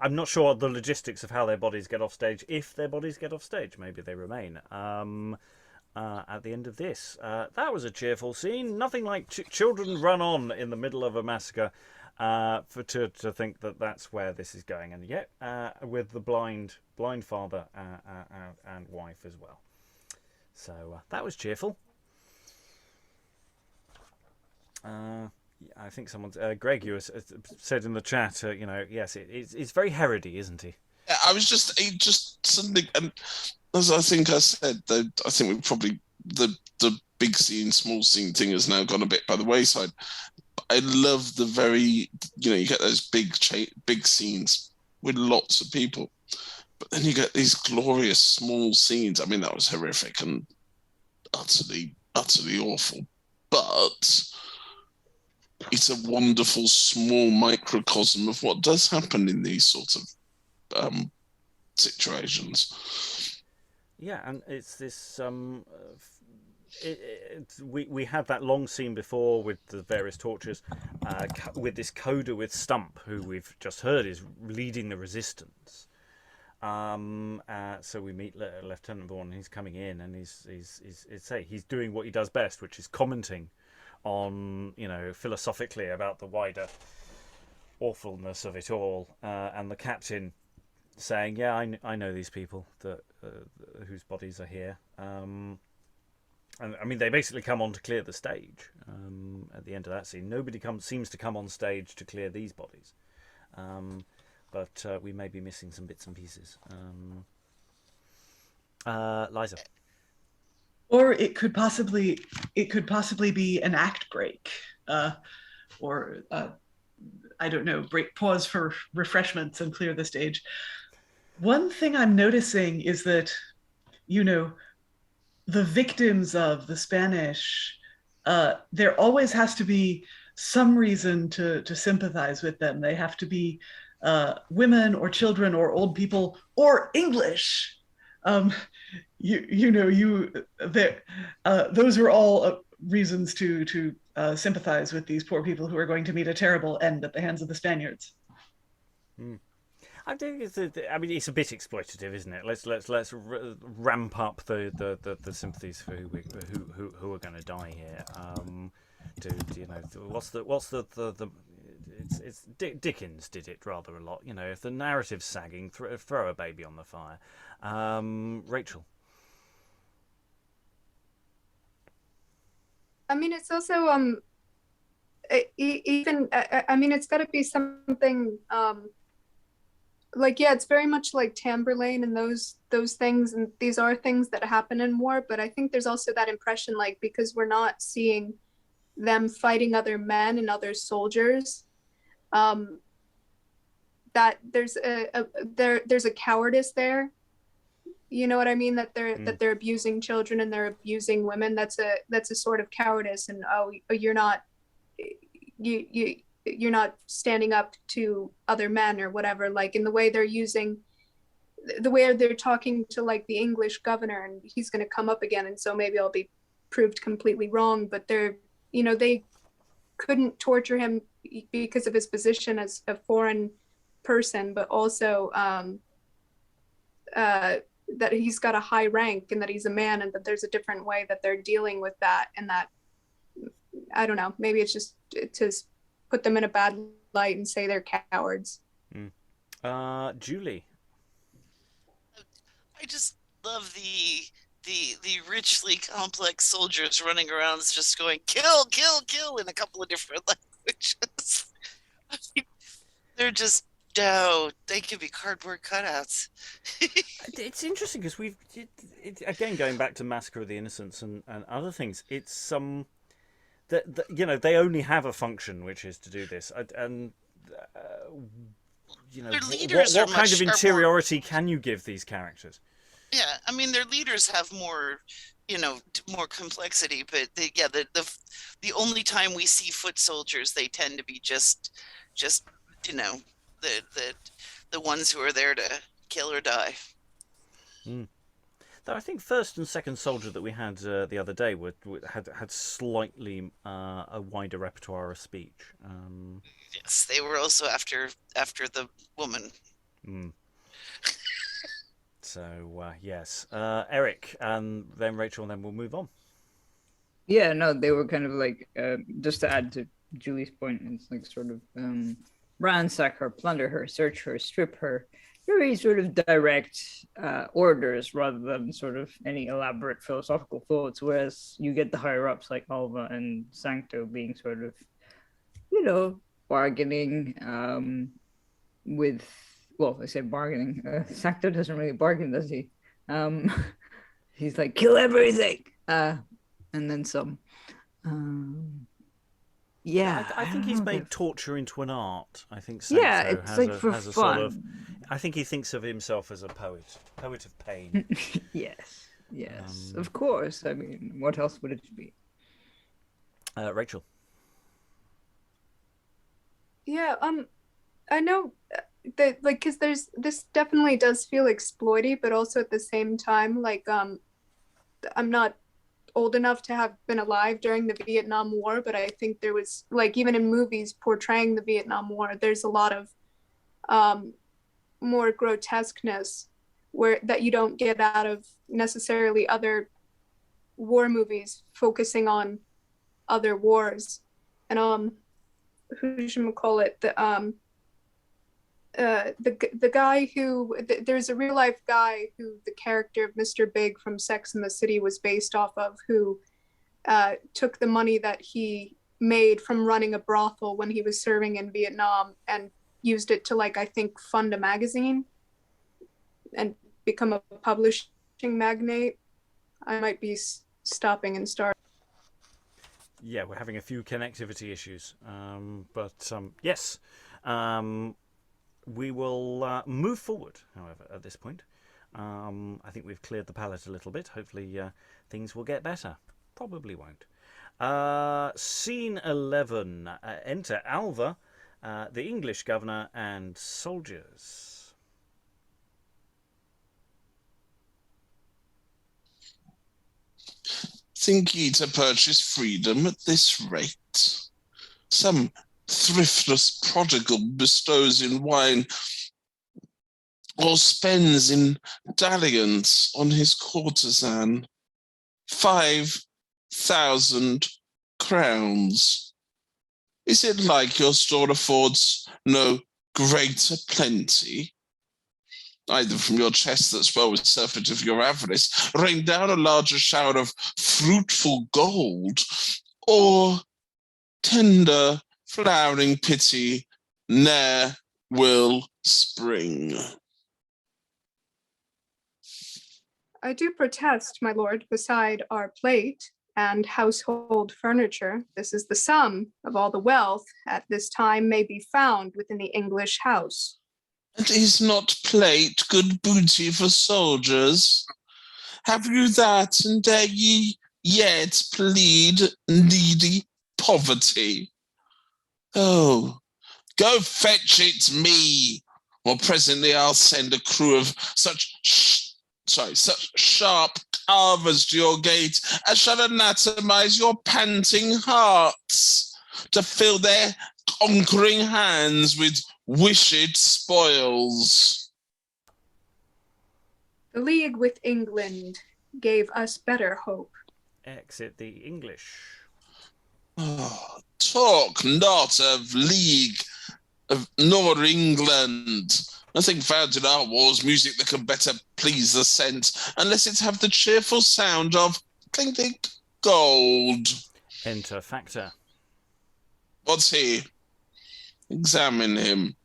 Speaker 1: I'm not sure the logistics of how their bodies get off stage. If their bodies get off stage, maybe they remain. At the end of this. That was a cheerful scene. Nothing like children run on in the middle of a massacre to think that that's where this is going. And yet, with the blind father and wife as well. So that was cheerful. I think someone's Greg, you said in the chat, yes, it's very Herody, isn't he?
Speaker 8: Yeah, I was just suddenly, and as I think I said, I think we probably the big scene, small scene thing has now gone a bit by the wayside. I love the very, you get those big scenes with lots of people, but then you get these glorious small scenes. I mean, that was horrific and utterly awful, but it's a wonderful small microcosm of what does happen in these sorts of situations.
Speaker 1: Yeah, and it's this. We had that long scene before with the various tortures, with this coda with Stump, who we've just heard is leading the resistance. So we meet Lieutenant Vaughan. He's coming in, and he's doing what he does best, which is commenting on, philosophically about the wider awfulness of it all, and the captain saying, "Yeah, I know these people that whose bodies are here." And I mean, they basically come on to clear the stage at the end of that scene. Nobody seems to come on stage to clear these bodies, but we may be missing some bits and pieces. Liza.
Speaker 3: Or it could possibly be an act break, or I don't know, pause for refreshments and clear the stage. One thing I'm noticing is that, the victims of the Spanish, there always has to be some reason to sympathize with them. They have to be women or children or old people or English. Those are all reasons to sympathize with these poor people who are going to meet a terrible end at the hands of the Spaniards.
Speaker 1: I think it's a bit exploitative, isn't it? Let's ramp up the sympathies for who are going to die here. It's Dickens did it rather a lot. If the narrative's sagging, throw a baby on the fire. Rachael.
Speaker 4: I mean, it's also it's got to be something it's very much like Tamburlaine and those things, and these are things that happen in war, but I think there's also that impression, because we're not seeing them fighting other men and other soldiers, that there's a cowardice there. You know what I mean? That they're abusing children and they're abusing women. That's a sort of cowardice, and you're not standing up to other men or whatever, in the way they're talking to the English governor, and he's going to come up again, and so maybe I'll be proved completely wrong, but they couldn't torture him because of his position as a foreign person, but also that he's got a high rank and that he's a man, and that there's a different way that they're dealing with that, and that, I don't know, maybe it's just to put them in a bad light and say they're cowards.
Speaker 1: Julie.
Speaker 6: I just love the richly complex soldiers running around just going kill, kill, kill in a couple of different languages. I mean, they're just they could be cardboard cutouts.
Speaker 1: It's interesting because again, going back to Massacre of the Innocents and other things, it's they only have a function, which is to do this, and what kind of interiority can you give these characters?
Speaker 6: Yeah, I mean, their leaders have more complexity, but the only time we see foot soldiers, they tend to be just the ones who are there to kill or die.
Speaker 1: Though I think first and second soldier that we had the other day had slightly a wider repertoire of speech.
Speaker 6: Yes, they were also after the woman.
Speaker 1: So yes, Eric, and then Rachael, and then we'll move on.
Speaker 2: Yeah, no, they were kind of just to add to Julie's point, it's sort of ransack her, plunder her, search her, strip her. Very sort of direct orders rather than sort of any elaborate philosophical thoughts, whereas you get the higher ups like Alva and Sancto being sort of, bargaining with, well, I say bargaining. Sancto doesn't really bargain, does he? He's like, kill everything, and then some. Yeah,
Speaker 1: I think he's made torture into an art. I think
Speaker 2: Sancto it's for fun.
Speaker 1: Sort of, I think he thinks of himself as a poet of pain.
Speaker 2: Yes, of course. I mean, what else would it be?
Speaker 1: Rachael.
Speaker 4: Yeah, I know that, because this definitely does feel exploity, but also at the same time, I'm not old enough to have been alive during the Vietnam War, but I think there was, even in movies portraying the Vietnam War, there's a lot of more grotesqueness that you don't get out of necessarily other war movies focusing on other wars. And who should we call it? the guy who there's a real life guy who the character of Mr. Big from Sex and the City was based off of, who took the money that he made from running a brothel when he was serving in Vietnam and used it to, like, I think, fund a magazine and become a publishing magnate. I might be stopping and starting.
Speaker 1: Yeah, we're having a few connectivity issues, but yes. We will move forward, however, at this point. I think we've cleared the palette a little bit. Hopefully things will get better. Probably won't. Scene 11. Enter Alva, the English governor, and soldiers.
Speaker 8: Think ye to purchase freedom at this rate? Some thriftless prodigal bestows in wine or spends in dalliance on his courtesan 5,000 crowns. Is it like your store affords no greater plenty? Either from your chest that's well with surfeit of your avarice, rain down a larger shower of fruitful gold, or tender flowering pity ne'er will spring.
Speaker 4: I do protest, my lord, beside our plate and household furniture, this is the sum of all the wealth at this time may be found within the English house.
Speaker 8: And is not plate good booty for soldiers? Have you that, and dare ye yet plead needy poverty? Oh, go fetch it me, or presently I'll send a crew of such sharp carvers to your gate as shall anatomize your panting hearts, to fill their conquering hands with wished spoils.
Speaker 4: The league with England gave us better hope.
Speaker 1: Exit the English.
Speaker 8: Oh, talk not of league nor England. Nothing found in our wars music that can better please the sense, unless it have the cheerful sound of clink clink gold.
Speaker 1: Enter Factor.
Speaker 8: What's he? Examine him.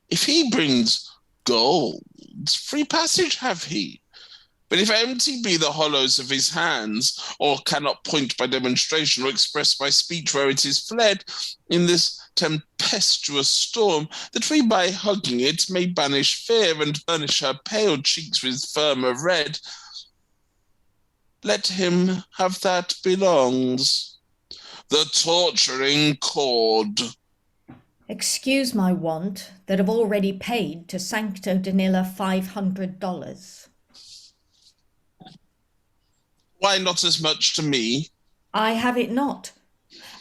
Speaker 8: If he brings gold, free passage have he. But if empty be the hollows of his hands, or cannot point by demonstration or express by speech where it is fled, in this tempestuous storm, that we by hugging it may banish fear and burnish her pale cheeks with firmer red, let him have that belongs, the torturing cord.
Speaker 5: Excuse my want that have already paid to Sancto Danila $500.
Speaker 8: Why not as much to me?
Speaker 5: I have it not.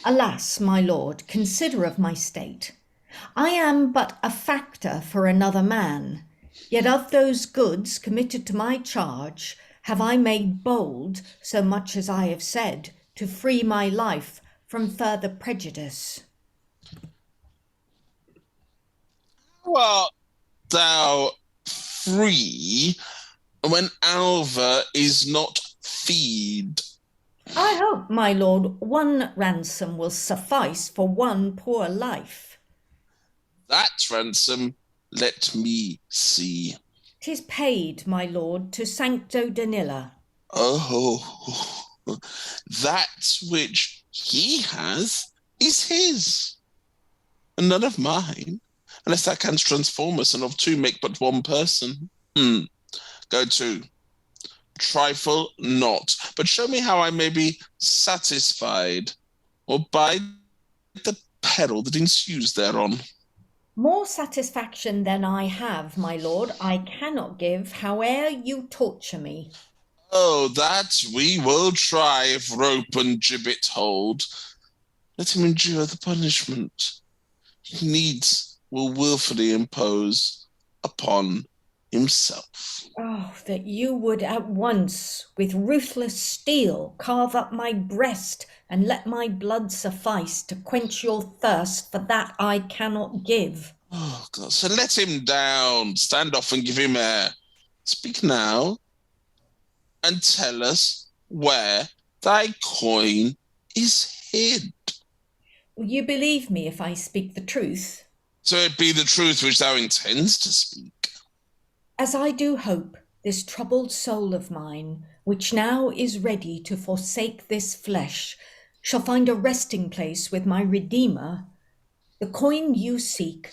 Speaker 5: Alas, my lord, consider of my state. I am but a factor for another man, yet of those goods committed to my charge have I made bold, so much as I have said, to free my life from further prejudice.
Speaker 8: How art thou free when Alva is not feed?
Speaker 5: I hope, my lord, one ransom will suffice for one poor life.
Speaker 8: That ransom let me see.
Speaker 5: 'Tis paid, my lord, to Sancto Danila.
Speaker 8: Oh, that which he has is his, and none of mine, unless thou canst transform us, and of two make but one person. Go to. Trifle not, but show me how I may be satisfied, or bide the peril that ensues thereon.
Speaker 5: More satisfaction than I have, my lord, I cannot give, howe'er you torture me.
Speaker 8: Oh, that we will try, if rope and gibbet hold. Let him endure the punishment he needs will wilfully impose upon himself.
Speaker 5: Oh, that you would at once with ruthless steel carve up my breast and let my blood suffice to quench your thirst for that I cannot give.
Speaker 8: Oh, God. So let him down. Stand off and give him air. Speak now and tell us where thy coin is hid.
Speaker 5: Will you believe me if I speak the truth?
Speaker 8: So it be the truth which thou intends to speak.
Speaker 5: As I do hope, this troubled soul of mine, which now is ready to forsake this flesh, shall find a resting place with my Redeemer. The coin you seek,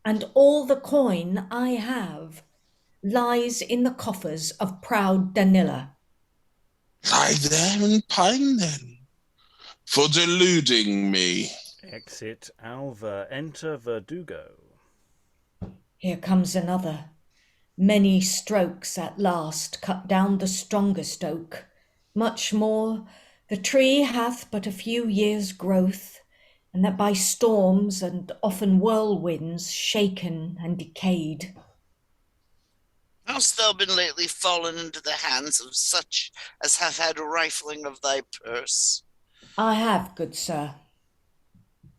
Speaker 5: and all the coin I have, lies in the coffers of proud Danila.
Speaker 8: Lie there and pine then, for deluding me.
Speaker 1: Exit Alva. Enter Verdugo.
Speaker 5: Here comes another. Many strokes at last cut down the strongest oak. Much more, the tree hath but a few years' growth, and that by storms and often whirlwinds shaken and decayed.
Speaker 6: Hast thou been lately fallen into the hands of such as have had rifling of thy purse?
Speaker 5: I have, good sir.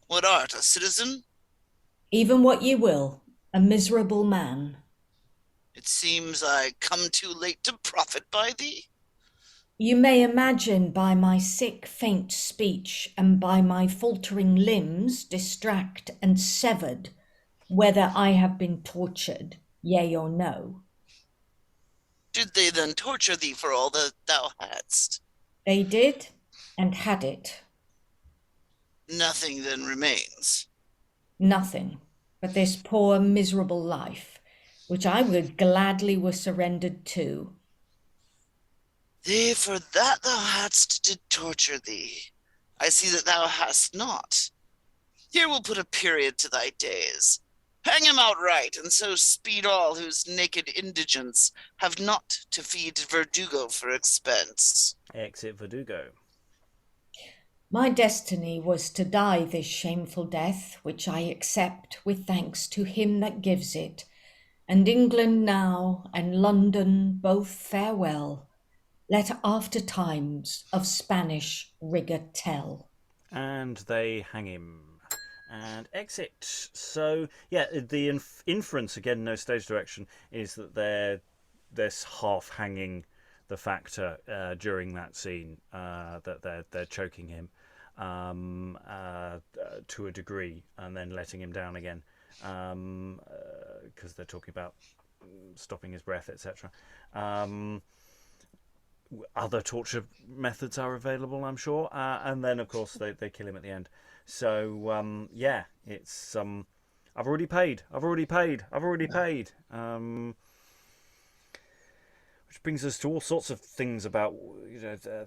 Speaker 6: What art, a citizen?
Speaker 5: Even what ye will, a miserable man.
Speaker 6: It seems I come too late to profit by thee.
Speaker 5: You may imagine by my sick, faint speech and by my faltering limbs, distract and severed, whether I have been tortured, yea or no.
Speaker 6: Did they then torture thee for all that thou hadst?
Speaker 5: They did, and had it.
Speaker 6: Nothing then remains.
Speaker 5: Nothing but this poor, miserable life, which I would gladly were surrendered to.
Speaker 6: They for that thou hadst did torture thee. I see that thou hast not. Here we'll put a period to thy days. Hang him outright, and so speed all whose naked indigence have not to feed Verdugo for expense.
Speaker 1: Exit Verdugo.
Speaker 5: My destiny was to die this shameful death, which I accept with thanks to him that gives it. And England now, and London both farewell. Let after times of Spanish rigour tell.
Speaker 1: And they hang him. And exit. So, yeah, the inference, again, no stage direction, is that they're half hanging the factor during that scene, that they're choking him to a degree and then letting him down again, because they're talking about stopping his breath, etc. Other torture methods are available, I'm sure, and then of course they kill him at the end. So yeah, it's I've already paid. Which brings us to all sorts of things about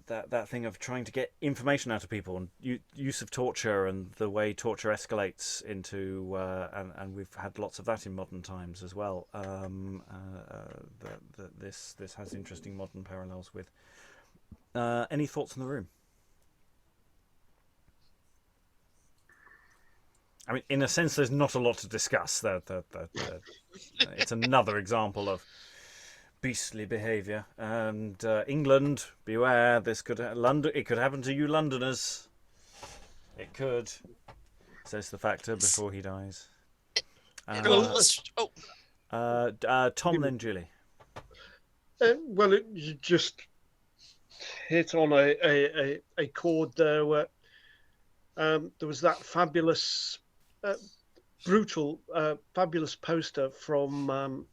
Speaker 1: that thing of trying to get information out of people and use of torture and the way torture escalates into and we've had lots of that in modern times as well. This has interesting modern parallels with. Any thoughts in the room? I mean, in a sense, there's not a lot to discuss. It's another example of beastly behaviour, and England, beware! This could London. It could happen to you, Londoners. It could, says the factor before he dies. Tom, then Julie.
Speaker 7: Well, you just hit on a chord there where there was that fabulous, brutal, fabulous poster from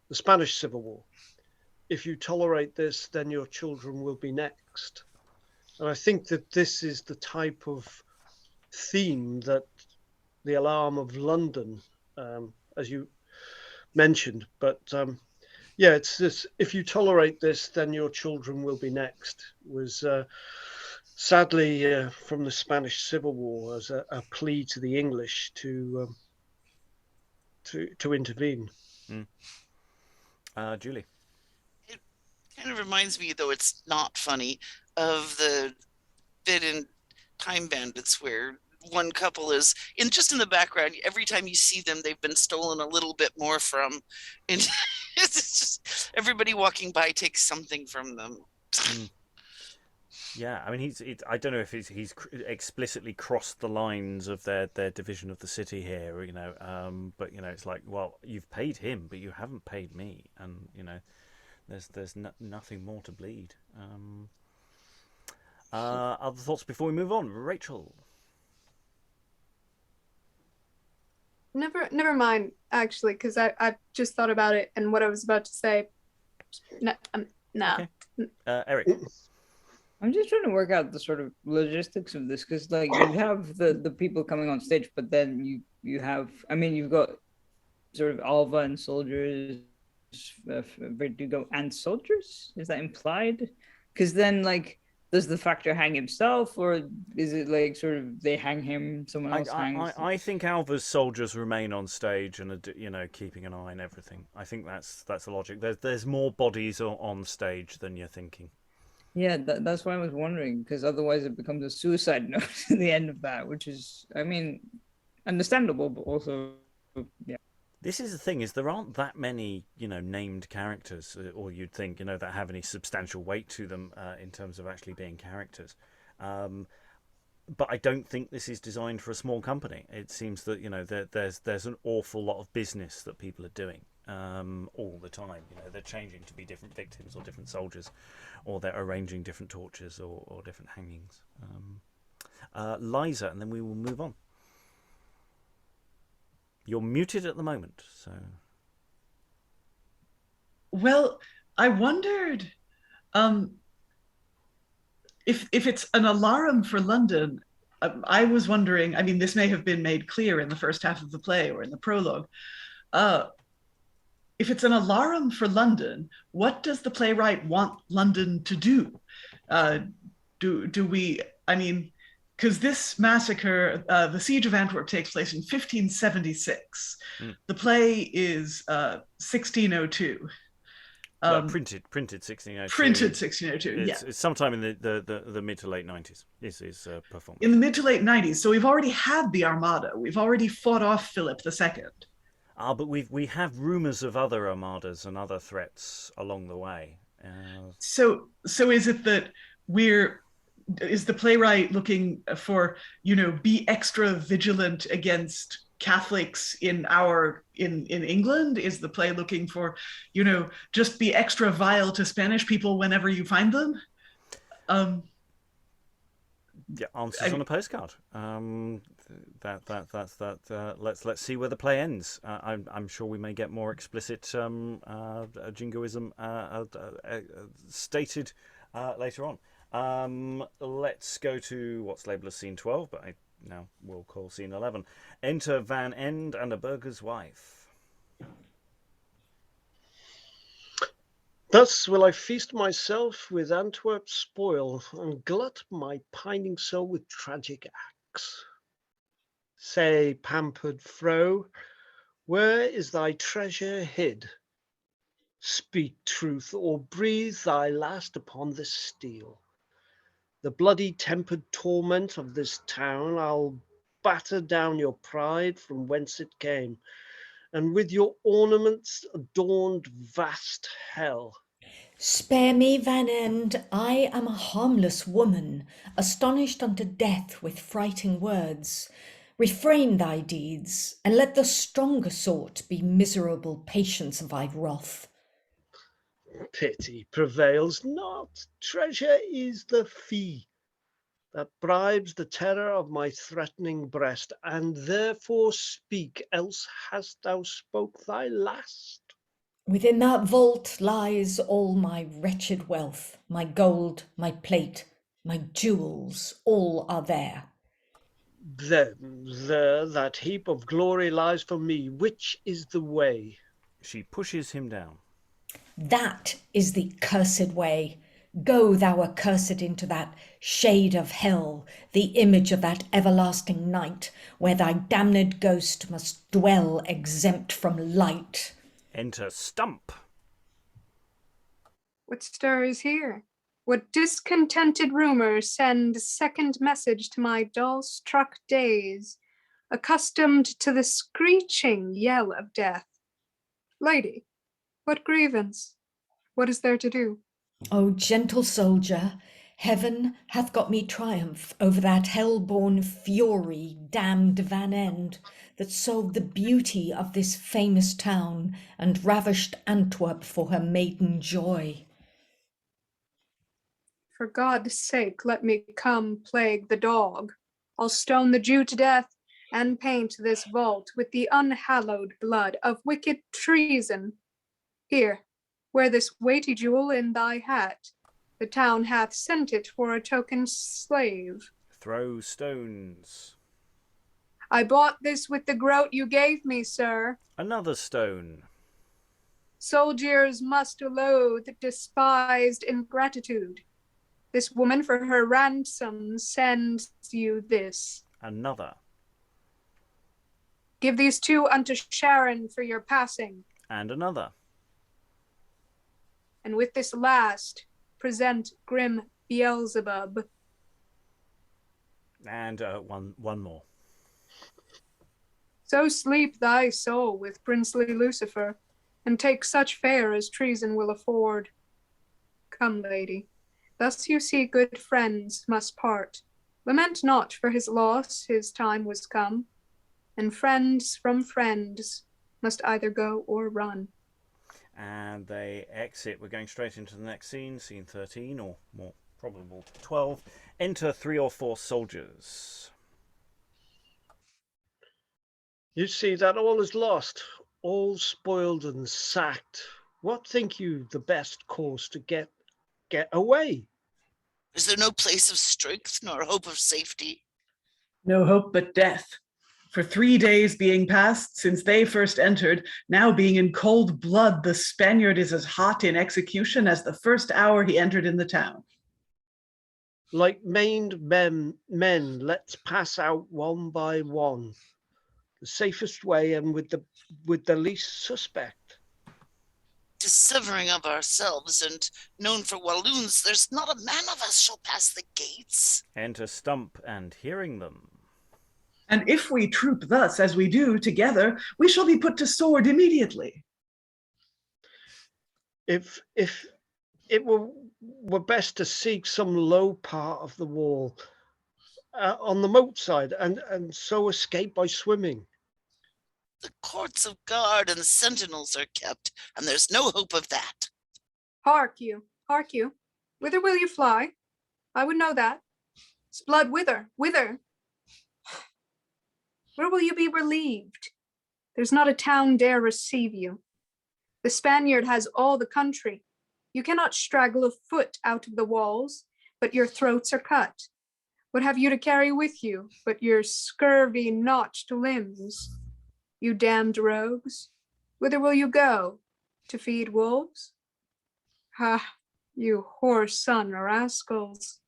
Speaker 7: the Spanish Civil War. If you tolerate this, then your children will be next. And I think that this is the type of theme that the Alarm of London, as you mentioned, but yeah, it's this: if you tolerate this, then your children will be next. Was sadly from the Spanish Civil War as a plea to the English to intervene.
Speaker 1: Julie.
Speaker 6: It kind of reminds me, though it's not funny, of the bit in Time Bandits where one couple is in the background. Every time you see them, they've been stolen a little bit more from. And It's just everybody walking by takes something from them.
Speaker 1: Yeah, I mean, I don't know if he's explicitly crossed the lines of their division of the city here, but it's like, well, you've paid him, but you haven't paid me, and there's nothing more to bleed. Other thoughts before we move on, Rachael?
Speaker 4: Never mind, actually, because I just thought about it, and what I was about to say. Nah.
Speaker 1: Okay. Eric.
Speaker 2: I'm just trying to work out the sort of logistics of this, because like you have the people coming on stage, but then you have, I mean, you've got sort of Alva and soldiers, Verdugo and soldiers. Is that implied? Because then, like, does the factor hang himself, or is it like sort of they hang him, someone else hangs?
Speaker 1: I think Alva's soldiers remain on stage and are, keeping an eye on everything. I think that's the logic. There's more bodies on stage than you're thinking.
Speaker 2: Yeah, that's why I was wondering, because otherwise it becomes a suicide note at the end of that, which is, I mean, understandable, but also, yeah.
Speaker 1: This is the thing, is there aren't that many, named characters, or you'd think, that have any substantial weight to them in terms of actually being characters. But I don't think this is designed for a small company. It seems that, there's an awful lot of business that people are doing all the time. They're changing to be different victims or different soldiers, or they're arranging different tortures or different hangings. Liza, and then we will move on. You're muted at the moment, so.
Speaker 3: Well, I wondered if it's an alarum for London. I was wondering, I mean, this may have been made clear in the first half of the play or in the prologue. If it's an alarum for London, what does the playwright want London to do? Do we, I mean, because this massacre, the Siege of Antwerp, takes place in 1576. The play is 1602.
Speaker 1: Printed 1602.
Speaker 3: Printed 1602, yeah.
Speaker 1: It's sometime in the mid to late 90s is performed.
Speaker 3: In the mid to late 90s. So we've already had the Armada. We've already fought off Philip II.
Speaker 1: But we have rumours of other armadas and other threats along the way.
Speaker 3: So is it that is the playwright looking for, be extra vigilant against Catholics in England? Is the play looking for, just be extra vile to Spanish people whenever you find them?
Speaker 1: Yeah, answers on a postcard. Let's see where the play ends. I'm sure we may get more explicit jingoism stated later on. Let's go to what's labelled as scene 12, but I now will call scene 11. Enter Van End and a burgher's wife.
Speaker 7: Thus will I feast myself with Antwerp's spoil, and glut my pining soul with tragic acts. Say, pampered Fro, where is thy treasure hid? Speak truth, or breathe thy last upon this steel. The bloody tempered torment of this town, I'll batter down your pride from whence it came, and with your ornaments adorned vast hell.
Speaker 5: Spare me, Van End, I am a harmless woman, astonished unto death with frighting words. Refrain thy deeds, and let the stronger sort be miserable patience of thy wrath.
Speaker 7: Pity prevails not. Treasure is the fee that bribes the terror of my threatening breast, and therefore speak, else hast thou spoke thy last.
Speaker 5: Within that vault lies all my wretched wealth, my gold, my plate, my jewels, all are there.
Speaker 7: Then there that heap of glory lies for me. Which is the way?
Speaker 1: She pushes him down.
Speaker 5: That is the cursed way. Go, thou accursed, into that shade of hell, the image of that everlasting night, where thy damned ghost must dwell exempt from light.
Speaker 1: Enter Stump.
Speaker 4: What stir is here? What discontented rumors send second message to my dull-struck days, accustomed to the screeching yell of death? Lady, What grievance? What is there to do?
Speaker 5: O gentle soldier, heaven hath got me triumph over that hell-born fury, damned Van End, that sold the beauty of this famous town and ravished Antwerp for her maiden joy.
Speaker 4: For God's sake, let me come plague the dog. I'll stone the Jew to death and paint this vault with the unhallowed blood of wicked treason. Here, wear this weighty jewel in thy hat. The town hath sent it for a token slave.
Speaker 1: Throw stones.
Speaker 4: I bought this with the groat you gave me, sir.
Speaker 1: Another stone.
Speaker 4: Soldiers must loathe despised ingratitude. This woman for her ransom sends you this.
Speaker 1: Another.
Speaker 4: Give these two unto Sharon for your passing.
Speaker 1: And another.
Speaker 4: And with this last, present grim Beelzebub.
Speaker 1: And one more.
Speaker 4: So sleep thy soul with princely Lucifer, and take such fare as treason will afford. Come, lady, thus you see good friends must part. Lament not for his loss, his time was come, and friends from friends must either go or run.
Speaker 1: And they exit. We're going straight into the next scene, scene 13, or more probable 12. Enter 3 or 4 soldiers.
Speaker 7: You see that all is lost, all spoiled and sacked. What think you the best course to get away?
Speaker 6: Is there no place of strength nor hope of safety?
Speaker 3: No hope but death. For 3 days being past since they first entered, now being in cold blood, the Spaniard is as hot in execution as the first hour he entered in the town.
Speaker 7: Like maimed men, let's pass out one by one, the safest way and with the least suspect.
Speaker 6: Dissevering of ourselves and known for Walloons, there's not a man of us shall pass the gates.
Speaker 1: Enter Stump and hearing them.
Speaker 3: And if we troop thus as we do together, we shall be put to sword immediately.
Speaker 7: If it were best to seek some low part of the wall on the moat side and so escape by swimming.
Speaker 6: The courts of guard and sentinels are kept, and there's no hope of that.
Speaker 4: Hark you, whither will you fly? I would know that. 'S blood, whither? Where will you be relieved? There's not a town dare receive you. The Spaniard has all the country. You cannot straggle a foot out of the walls, but your throats are cut. What have you to carry with you but your scurvy notched limbs? You damned rogues, whither will you go? To feed wolves? Ha, you whoreson rascals.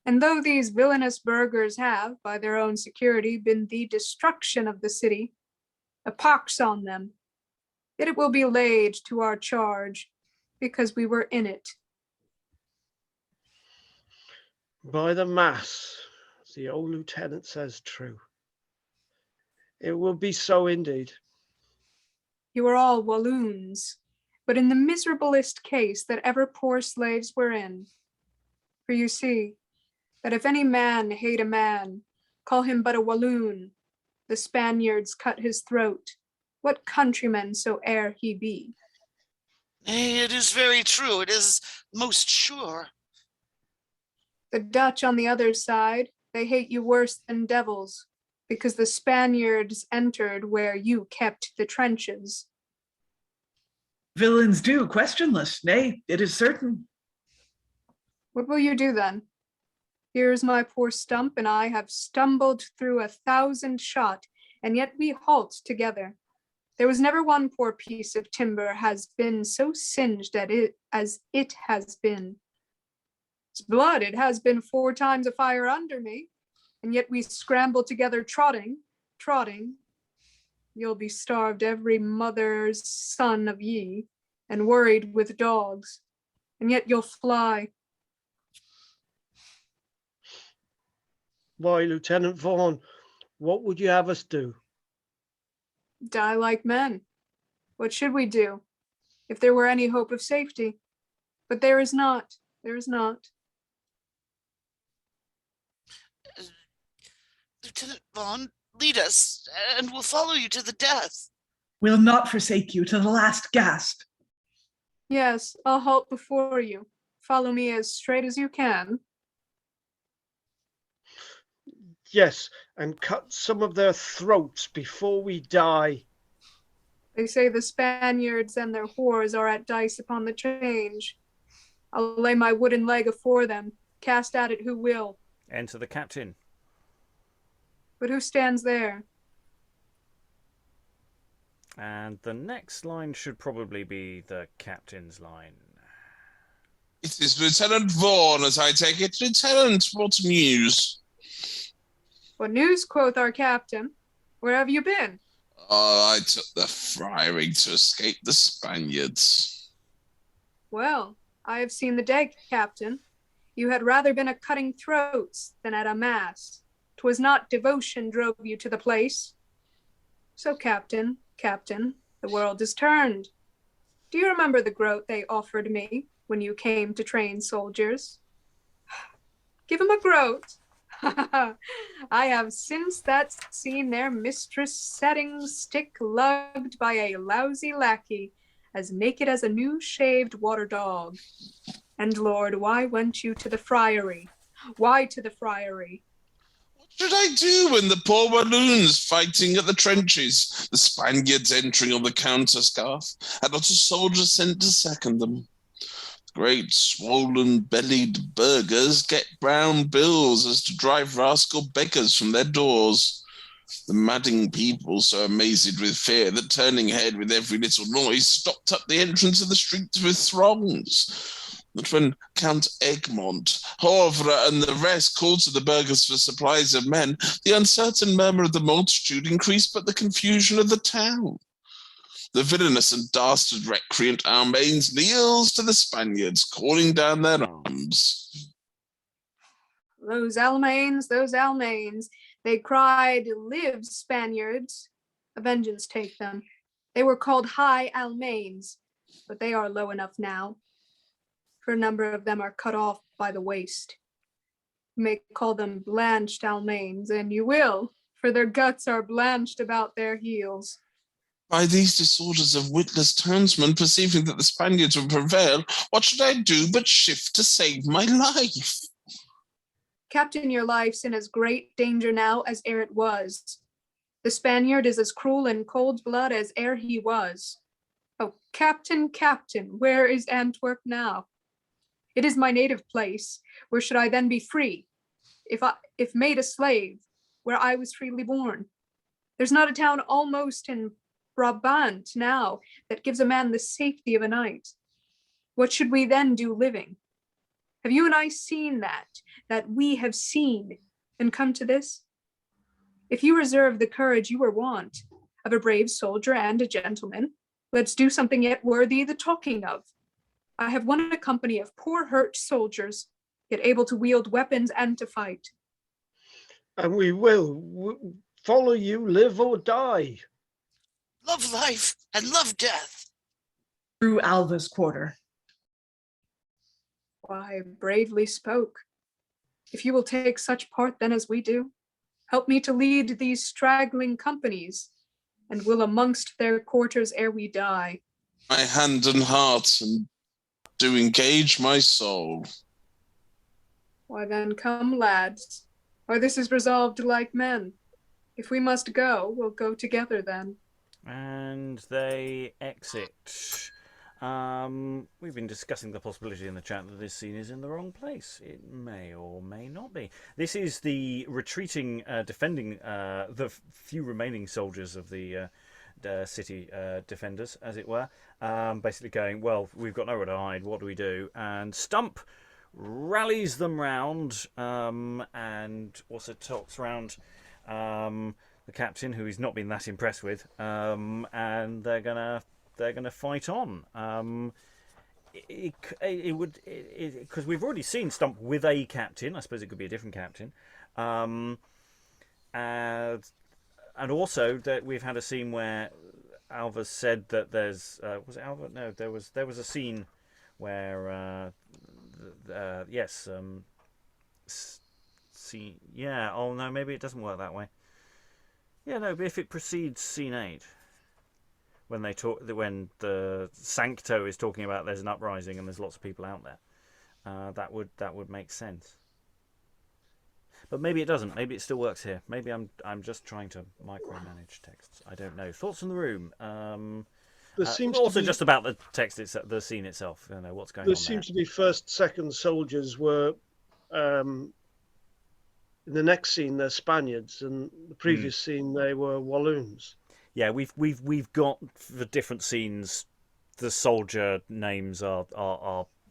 Speaker 4: And though these villainous burghers have, by their own security, been the destruction of the city, a pox on them, yet it will be laid to our charge, because we were in it.
Speaker 7: By the mass, the old lieutenant says true. It will be so indeed.
Speaker 4: You are all Walloons, but in the miserablest case that ever poor slaves were in. For you see, that if any man hate a man, call him but a Walloon, the Spaniards cut his throat, what countryman soe'er he be.
Speaker 6: Nay, it is very true, it is most sure.
Speaker 4: The Dutch on the other side, they hate you worse than devils, because the Spaniards entered where you kept the trenches.
Speaker 3: Villains do, questionless, nay, it is certain.
Speaker 4: What will you do then? Here's my poor Stump and I have stumbled through 1,000 shot, and yet we halt together. There was never one poor piece of timber has been so singed at it as it has been. It's blood, it has been 4 times a fire under me, and yet we scramble together trotting. You'll be starved every mother's son of ye, and worried with dogs, and yet you'll fly.
Speaker 7: Why, Lieutenant Vaughan, what would you have us do?
Speaker 4: Die like men. What should we do? if there were any hope of safety. But there is not. There is not.
Speaker 6: Lieutenant Vaughn, lead us, and we'll follow you to the death.
Speaker 3: We'll not forsake you to the last gasp.
Speaker 4: Yes, I'll halt before you. Follow me as straight as you can.
Speaker 7: Yes, and cut some of their throats before we die.
Speaker 4: They say the Spaniards and their whores are at dice upon the change. I'll lay my wooden leg afore them, cast at it who will.
Speaker 1: Enter the captain.
Speaker 4: But who stands there?
Speaker 1: And the next line should probably be the captain's line.
Speaker 8: It is Lieutenant Vaughan, as I take it. Lieutenant, what news?
Speaker 4: What news, quoth our captain? Where have you been?
Speaker 8: I took the friary to escape the Spaniards.
Speaker 4: Well, I have seen the day, captain. You had rather been a cutting throats than at a mass. 'Twas not devotion drove you to the place. So, captain, the world is turned. Do you remember the groat they offered me when you came to train soldiers? Give him a groat. I have since that seen their mistress setting stick lugged by a lousy lackey, as naked as a new shaved water dog. And Lord, why went you to the friary? Why to the friary?
Speaker 8: What should I do when the poor Walloons fighting at the trenches, the Spaniards entering on the counterscarf, and not a soldier sent to second them? Great swollen-bellied burghers get brown bills as to drive rascal beggars from their doors. The madding people, so amazed with fear that turning head with every little noise, stopped up the entrance of the streets with throngs. But when Count Egmont, Havre, and the rest called to the burghers for supplies of men, the uncertain murmur of the multitude increased but the confusion of the town. The villainous and dastard recreant Almains kneels to the Spaniards, calling down their arms.
Speaker 4: Those Almains, they cried, "Live, Spaniards! A vengeance take them. They were called High Almains, but they are low enough now, for a number of them are cut off by the waist. You may call them blanched Almains, and you will, for their guts are blanched about their heels.
Speaker 8: By these disorders of witless townsmen, perceiving that the Spaniards would prevail, what should I do but shift to save my life?
Speaker 4: Captain, your life's in as great danger now as ere it was. The Spaniard is as cruel in cold blood as ere he was. Oh, captain, where is Antwerp now? It is my native place. Where should I then be free? If made a slave, where I was freely born. There's not a town almost in Brabant now that gives a man the safety of a night. What should we then do living? Have you and I seen that we have seen, and come to this? If you reserve the courage you were wont, of a brave soldier and a gentleman, let's do something yet worthy the talking of. I have won a company of poor hurt soldiers, yet able to wield weapons and to fight.
Speaker 7: And we will follow you, live or die.
Speaker 6: Love life and love death.
Speaker 3: Through Alva's quarter.
Speaker 4: Why, bravely spoke. If you will take such part then as we do, help me to lead these straggling companies, and will amongst their quarters ere we die.
Speaker 8: My hand and heart, and do engage my soul.
Speaker 4: Why then come, lads, or this is resolved like men. If we must go, we'll go together then.
Speaker 1: And they exit. We've been discussing the possibility in the chat that this scene is in the wrong place. It may or may not be. This is the retreating, defending the few remaining soldiers of the city defenders, as it were. Basically going, well, we've got nowhere to hide. What do we do? And Stump rallies them round and also talks round the captain, who he's not been that impressed with, and they're gonna fight on. It would, because we've already seen Stump with a captain. I suppose it could be a different captain, and also that we've had a scene where Alva said that there's was it Alva? No, there was a scene where yes, scene. Yeah. Oh no, maybe it doesn't work that way. Yeah, no, but if it precedes scene 8, when the Sancto is talking about there's an uprising and there's lots of people out there, that would make sense. But maybe it doesn't. Maybe it still works here. Maybe I'm just trying to micromanage texts. I don't know. Thoughts from the room.
Speaker 7: There seems
Speaker 1: also
Speaker 7: to be,
Speaker 1: just about the text itself, the scene itself. You know what's going on
Speaker 7: there
Speaker 1: there.
Speaker 7: seems to be first, second soldiers were. In the next scene, they're Spaniards, and the previous scene they were Walloons.
Speaker 1: Yeah, we've got the different scenes. The soldier names are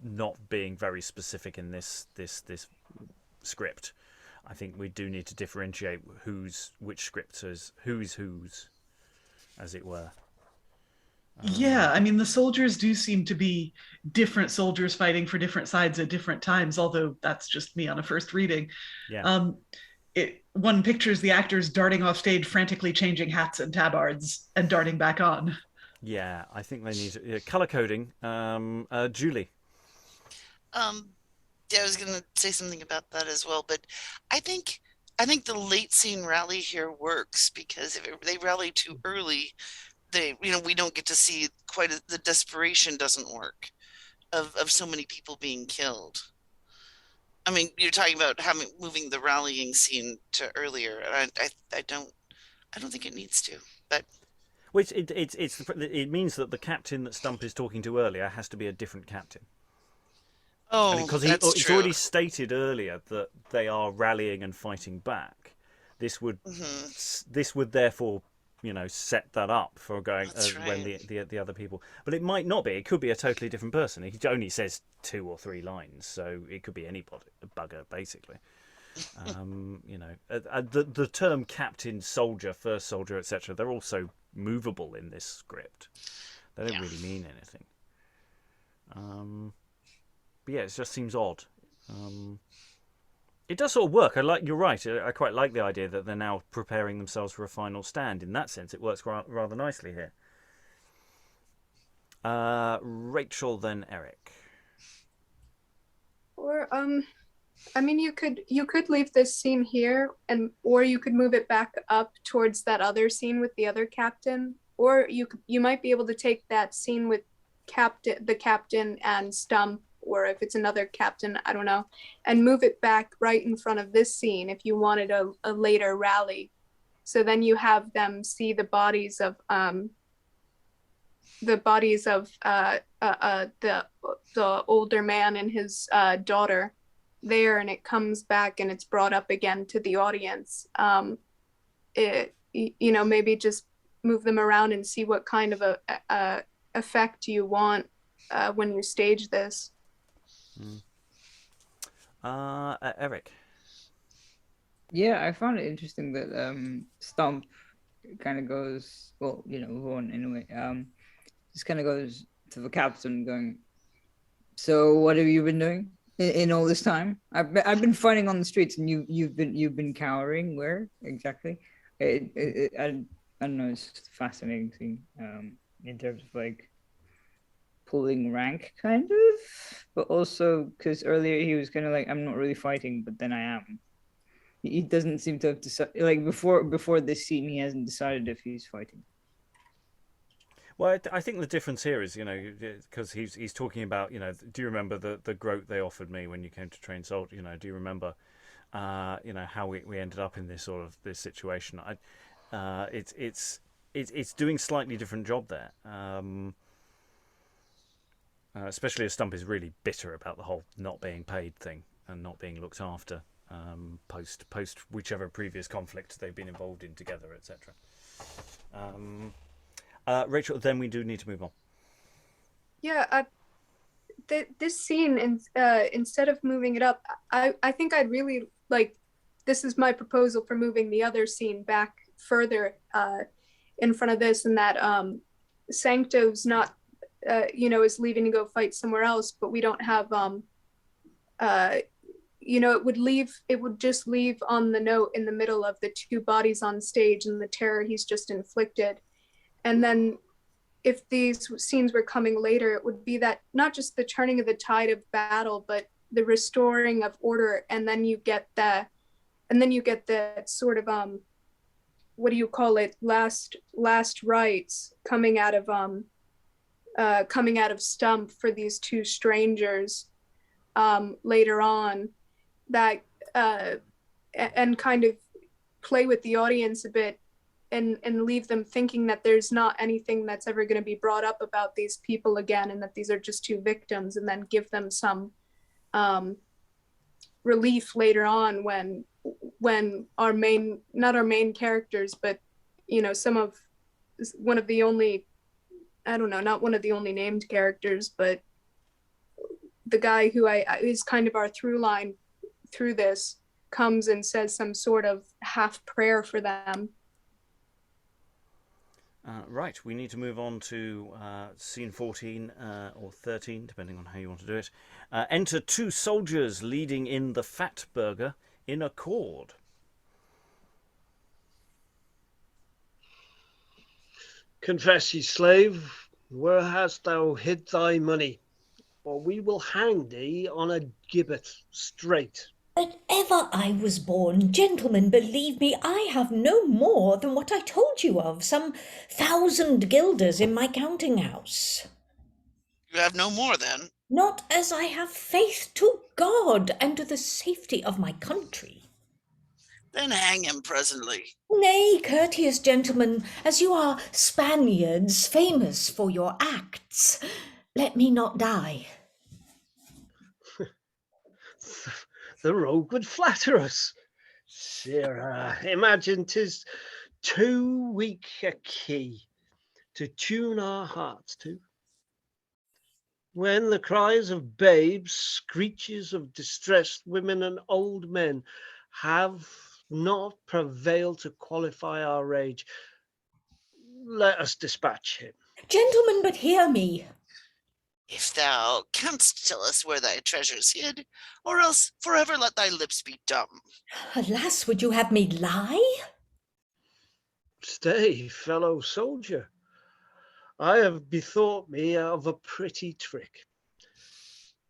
Speaker 1: not being very specific in this script. I think we do need to differentiate which script is whose, as it were.
Speaker 3: Yeah, I mean, the soldiers do seem to be different soldiers fighting for different sides at different times, although that's just me on a first reading.
Speaker 1: Yeah.
Speaker 3: One pictures the actors darting off stage, frantically changing hats and tabards and darting back on.
Speaker 1: Yeah, I think they need color coding. Julie.
Speaker 6: Yeah, I was going to say something about that as well, but I think the late scene rally here works because if they rally too early, we don't get to see the desperation doesn't work of so many people being killed. I mean, you're talking about moving the rallying scene to earlier, and I don't think it needs to, but.
Speaker 1: Which it means that the captain that Stump is talking to earlier has to be a different captain.
Speaker 6: Oh,
Speaker 1: because it's already stated earlier that they are rallying and fighting back. This would therefore, set that up for going when the other people. But it might not be. It could be a totally different person. He only says 2 or 3 lines, so it could be anybody, a bugger, basically. The term captain, soldier, first soldier, etc. They're also movable in this script. They don't really mean anything. But yeah, it just seems odd. It does sort of work. You're right. I quite like the idea that they're now preparing themselves for a final stand. In that sense, it works rather nicely here. Rachael, then Eric.
Speaker 4: Or I mean, you could leave this scene here, or you could move it back up towards that other scene with the other captain, or you might be able to take that scene with the captain and Stump, or if it's another captain, I don't know, and move it back right in front of this scene if you wanted a later rally. So then you have them see the bodies of the older man and his daughter there, and it comes back and it's brought up again to the audience. Maybe just move them around and see what kind of a effect you want when you stage this.
Speaker 1: Eric.
Speaker 2: Yeah, I found it interesting that Stump kind of goes, Vaughan anyway, just kind of goes to the captain going, so what have you been doing in all this time? I've been fighting on the streets, and you've been cowering. Where exactly? I don't know. It's just a fascinating thing in terms of like pulling rank, kind of, but also because earlier he was kind of like, I'm not really fighting, but then I am. He doesn't seem to have decided, like before this scene, he hasn't decided if he's fighting.
Speaker 1: Well, I think the difference here is, because he's talking about, do you remember the groat they offered me when you came to train soldier? Do you remember, how we ended up in this situation? It's doing slightly different job there, especially as Stump is really bitter about the whole not being paid thing and not being looked after post whichever previous conflict they've been involved in together, etc. Rachael, then we do need to move on.
Speaker 4: Yeah, this scene, instead of moving it up, I think I'd really like, this is my proposal for moving the other scene back further in front of this, and that Sancto's not, is leaving to go fight somewhere else, but we don't have, it would just leave on the note in the middle of the 2 bodies on stage and the terror he's just inflicted. And then if these scenes were coming later, it would be that not just the turning of the tide of battle, but the restoring of order, and then you get the sort of what do you call it, last rites coming out of Stump for these two strangers later on, that and kind of play with the audience a bit and leave them thinking that there's not anything that's ever going to be brought up about these people again, and that these are just two victims, and then give them some relief later on when not our main characters, but one of the only, I don't know, not one of the only named characters, but the guy who is kind of our through line through this, comes and says some sort of half prayer for them.
Speaker 1: Right, we need to move on to scene 14 or 13, depending on how you want to do it. Enter two soldiers leading in the fat Burgher in accord.
Speaker 7: Confess, ye slave, where hast thou hid thy money? Or we will hang thee on a gibbet straight.
Speaker 9: That ever I was born, gentlemen, believe me, I have no more than what I told you of, some 1,000 guilders in my counting house.
Speaker 6: You have no more, then?
Speaker 9: Not as I have faith to God and to the safety of my country.
Speaker 6: Then hang him presently.
Speaker 9: Nay, courteous gentlemen, as you are Spaniards famous for your acts, let me not die.
Speaker 7: The rogue would flatter us. Sirrah, imagine 'tis too weak a key to tune our hearts to. When the cries of babes, screeches of distressed women and old men have not prevailed to qualify our rage, let us dispatch him.
Speaker 9: Gentlemen, but hear me.
Speaker 6: If thou canst tell us where thy treasure's hid, or else forever let thy lips be dumb.
Speaker 9: Alas, would you have me lie?
Speaker 7: Stay, fellow soldier. I have bethought me of a pretty trick.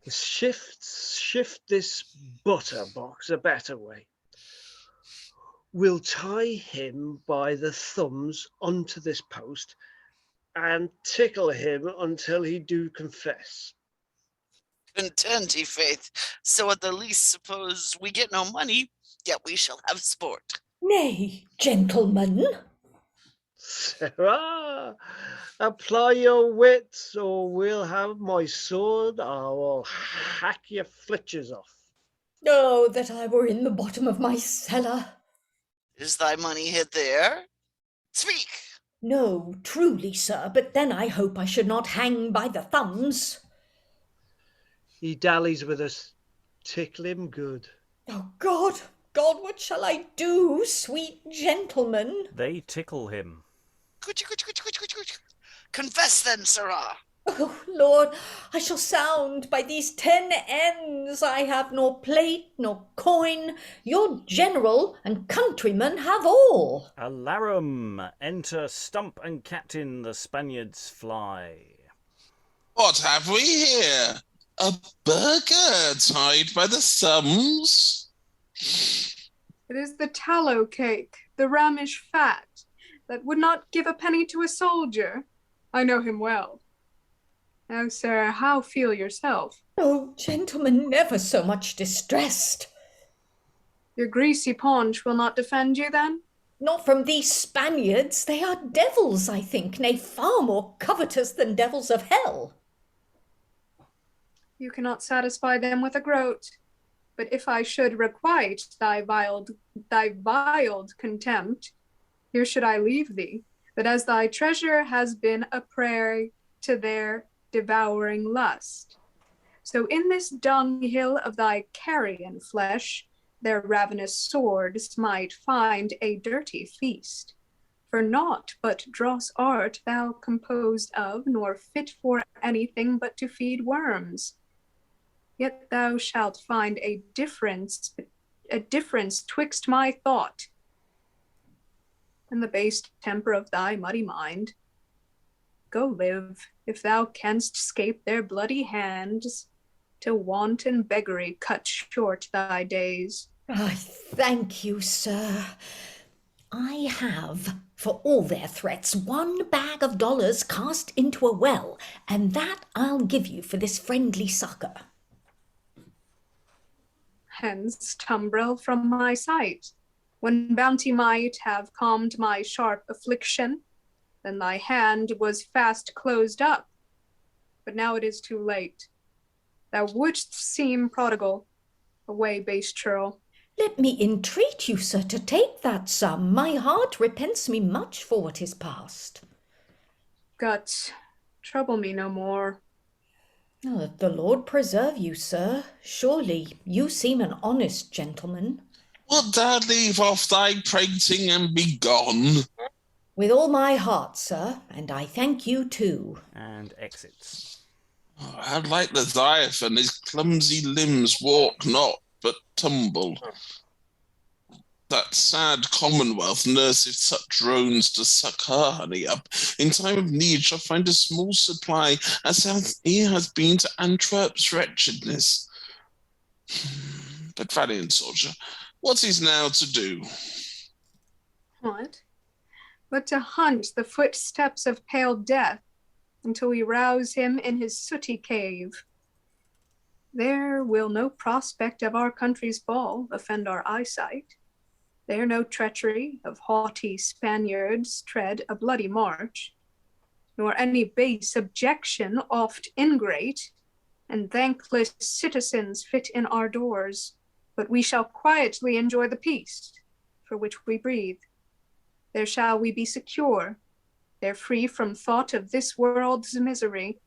Speaker 7: Shift this butter box a better way. We'll tie him by the thumbs onto this post and tickle him until he do confess.
Speaker 6: Content, i' faith, so at the least suppose we get no money, yet we shall have sport.
Speaker 9: Nay, gentlemen.
Speaker 7: Sirrah, apply your wits, or we'll have my sword. I will hack your flitches off.
Speaker 9: Oh, that I were in the bottom of my cellar.
Speaker 6: Is thy money hid there? Speak!
Speaker 9: No, truly, sir, but then I hope I should not hang by the thumbs.
Speaker 7: He dallies with us. Tickle him good.
Speaker 9: Oh, God, what shall I do, sweet gentlemen?
Speaker 1: They tickle him.
Speaker 6: Confess then, sirrah.
Speaker 9: Oh, Lord, I shall sound by these 10 ends. I have nor plate nor coin. Your general and countrymen have all.
Speaker 1: A Larum. Enter Stump and Captain the Spaniards fly.
Speaker 8: What have we here? A burger tied by the thumbs?
Speaker 4: It is the tallow cake, the rammish fat, that would not give a penny to a soldier. I know him well. Now, sir, how feel yourself?
Speaker 9: Oh, gentlemen, never so much distressed.
Speaker 4: Your greasy paunch will not defend you, then?
Speaker 9: Not from these Spaniards. They are devils, I think, nay, far more covetous than devils of hell.
Speaker 4: You cannot satisfy them with a groat. But if I should requite thy viled contempt, here should I leave thee, that as thy treasure has been a prey to their devouring lust, so in this dunghill of thy carrion flesh their ravenous swords might find a dirty feast. For naught but dross art thou composed of, nor fit for anything but to feed worms. Yet thou shalt find a difference twixt my thought and the base temper of thy muddy mind. Go live, if thou canst scape their bloody hands, till want and beggary cut short thy days.
Speaker 9: I thank you, sir. I have, for all their threats, 1 bag of dollars cast into a well, and that I'll give you for this friendly succour.
Speaker 4: Hence, tumbrel from my sight. When bounty might have calmed my sharp affliction, then thy hand was fast closed up. But now it is too late. Thou wouldst seem prodigal. Away, base churl.
Speaker 9: Let me entreat you, sir, to take that sum. My heart repents me much for what is past.
Speaker 4: Guts, trouble me no more.
Speaker 9: The Lord preserve you, sir. Surely you seem an honest gentleman.
Speaker 8: Wilt thou leave off thy prating and be gone?
Speaker 9: With all my heart, sir, and I thank you too.
Speaker 1: And exits.
Speaker 8: Oh, how like Leviathan, his clumsy limbs walk not, but tumble. That sad commonwealth nurseth such drones to suck her honey up. In time of need shall find a small supply, as he has been to Antwerp's wretchedness. But valiant soldier, what is now to do?
Speaker 4: What? But to hunt the footsteps of pale death until we rouse him in his sooty cave. There will no prospect of our country's fall offend our eyesight. There no treachery of haughty Spaniards tread a bloody march, nor any base objection oft ingrate, and thankless citizens fit in our doors, but we shall quietly enjoy the peace for which we breathe. There shall we be secure, there free from thought of this world's misery,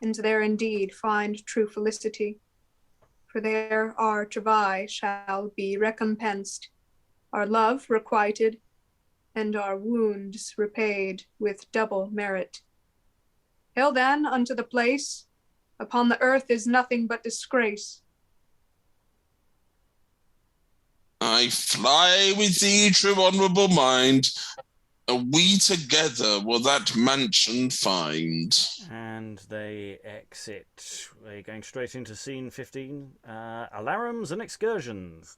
Speaker 4: and there indeed find true felicity. For there our travail shall be recompensed, our love requited, and our wounds repaid with double merit. Hail then unto the place, upon the earth is nothing but disgrace.
Speaker 8: I fly with thee, true honourable mind, and we together will that mansion find.
Speaker 1: And they exit. They're going straight into scene 15. Alarums and excursions.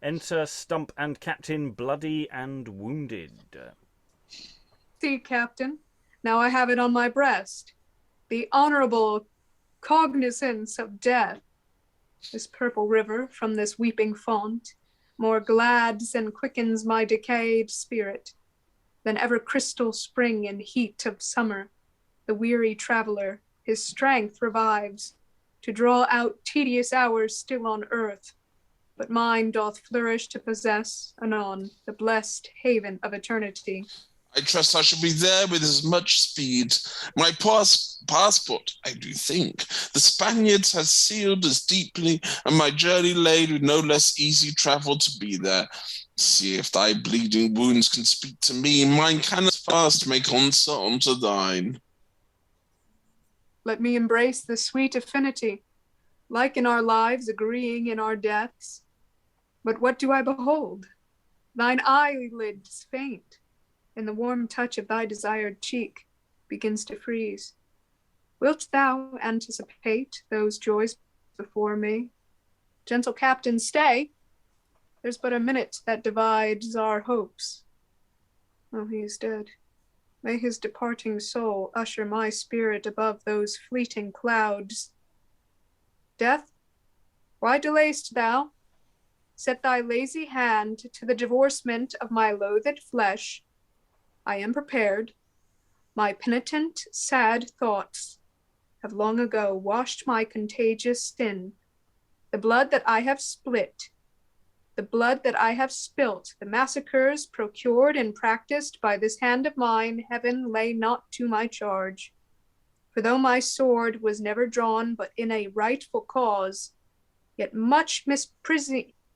Speaker 1: Enter Stump and Captain Bloody and Wounded.
Speaker 4: See, Captain, now I have it on my breast, the honorable cognizance of death. This purple river from this weeping font more glads and quickens my decayed spirit than ever crystal spring in heat of summer. The weary traveller his strength revives to draw out tedious hours still on earth, but mine doth flourish to possess anon the blessed haven of eternity.
Speaker 8: I trust I shall be there with as much speed. My passport, I do think, the Spaniards has sealed as deeply, and my journey laid with no less easy travel to be there. See if thy bleeding wounds can speak to me, mine can as fast make answer unto thine.
Speaker 4: Let me embrace the sweet affinity, like in our lives, agreeing in our deaths. But what do I behold? Thine eyelids faint, and the warm touch of thy desired cheek begins to freeze. Wilt thou anticipate those joys before me? Gentle captain, stay. There's but a minute that divides our hopes. Oh, he is dead. May his departing soul usher my spirit above those fleeting clouds. Death, why delay'st thou? Set thy lazy hand to the divorcement of my loathed flesh. I am prepared. My penitent, sad thoughts have long ago washed my contagious sin. The blood that I have spilt, the blood that I have spilt, the massacres procured and practiced by this hand of mine, heaven lay not to my charge. For though my sword was never drawn but in a rightful cause, yet much misprision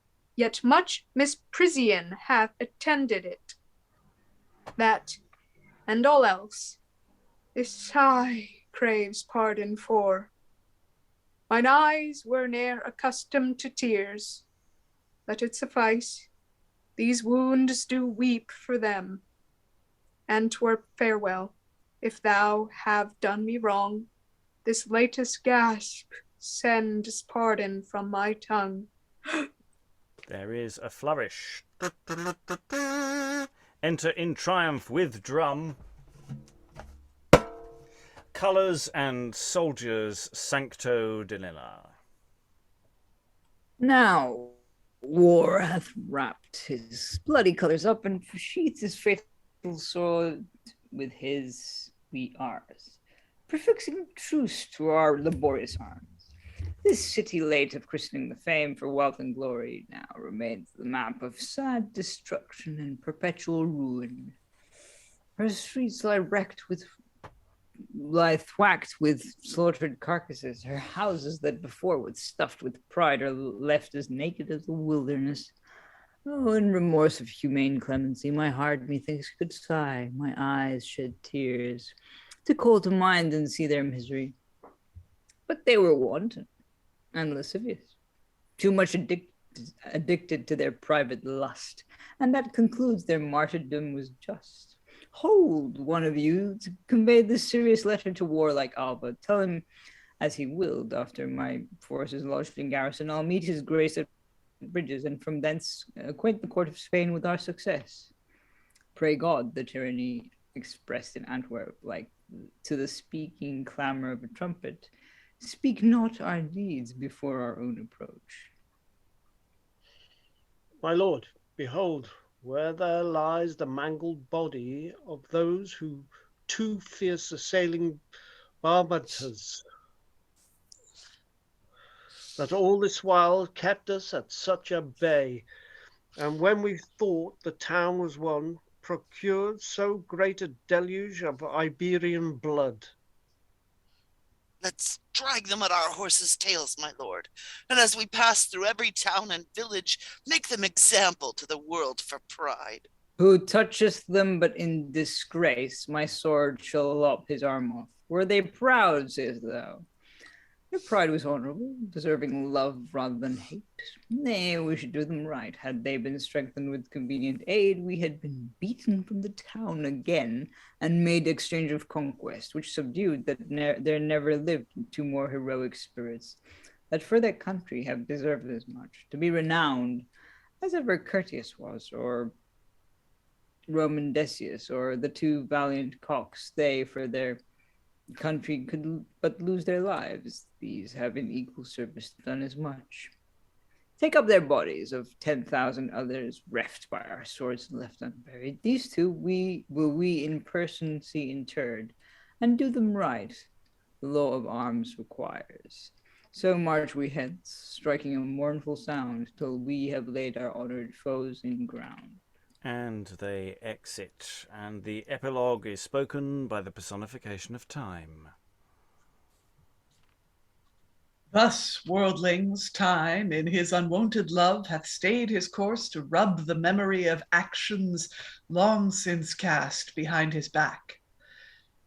Speaker 4: hath attended it. That, and all else, this sigh craves pardon for. Mine eyes were ne'er accustomed to tears. Let it suffice, these wounds do weep for them. Antwerp, farewell. If thou have done me wrong, this latest gasp sends pardon from my tongue.
Speaker 1: There is a flourish. Enter in triumph with drum. Colours and soldiers, Sancto Delilla.
Speaker 2: Now, war hath wrapped his bloody colours up and sheathed his fatal sword with his, we ours, prefixing truce to our laborious arms. This city late of christening the fame for wealth and glory now remains the map of sad destruction and perpetual ruin. Her streets lie thwacked with slaughtered carcasses. Her houses that before were stuffed with pride are left as naked as the wilderness. Oh, in remorse of humane clemency, my heart methinks could sigh, my eyes shed tears, to call to mind and see their misery. But they were wanton and lascivious, too much addicted to their private lust, and that concludes their martyrdom was just. Hold, one of you, to convey this serious letter to warlike Alva. Tell him, as he willed, after my forces lodged in garrison, I'll meet his grace at bridges, and from thence acquaint the court of Spain with our success. Pray God the tyranny expressed in Antwerp, like to the speaking clamor of a trumpet, speak not our deeds before our own approach.
Speaker 7: My lord, behold, where there lies the mangled body of those who two fierce assailing Barbatas, that all this while kept us at such a bay, and when we thought the town was won, procured so great a deluge of Iberian blood.
Speaker 6: Let's drag them at our horses' tails, my lord, and as we pass through every town and village, make them example to the world for pride.
Speaker 2: Who toucheth them but in disgrace, my sword shall lop his arm off. Were they proud, sayest thou? Their pride was honourable, deserving love rather than hate. Nay, we should do them right. Had they been strengthened with convenient aid, we had been beaten from the town again, and made exchange of conquest, which subdued that there never lived two more heroic spirits, that for their country have deserved as much, to be renowned, as ever Curtius was, or Roman Decius, or the two valiant cocks. They, for their country, could but lose their lives. These have in equal service done as much. Take up their bodies of 10,000 others reft by our swords and left unburied. These two will we in person see interred, and do them right, the law of arms requires. So march we hence, striking a mournful sound, till we have laid our honoured foes in ground.
Speaker 1: And they exit, and the epilogue is spoken by the personification of time.
Speaker 3: Thus, worldlings, time, in his unwonted love, hath stayed his course to rub the memory of actions long since cast behind his back.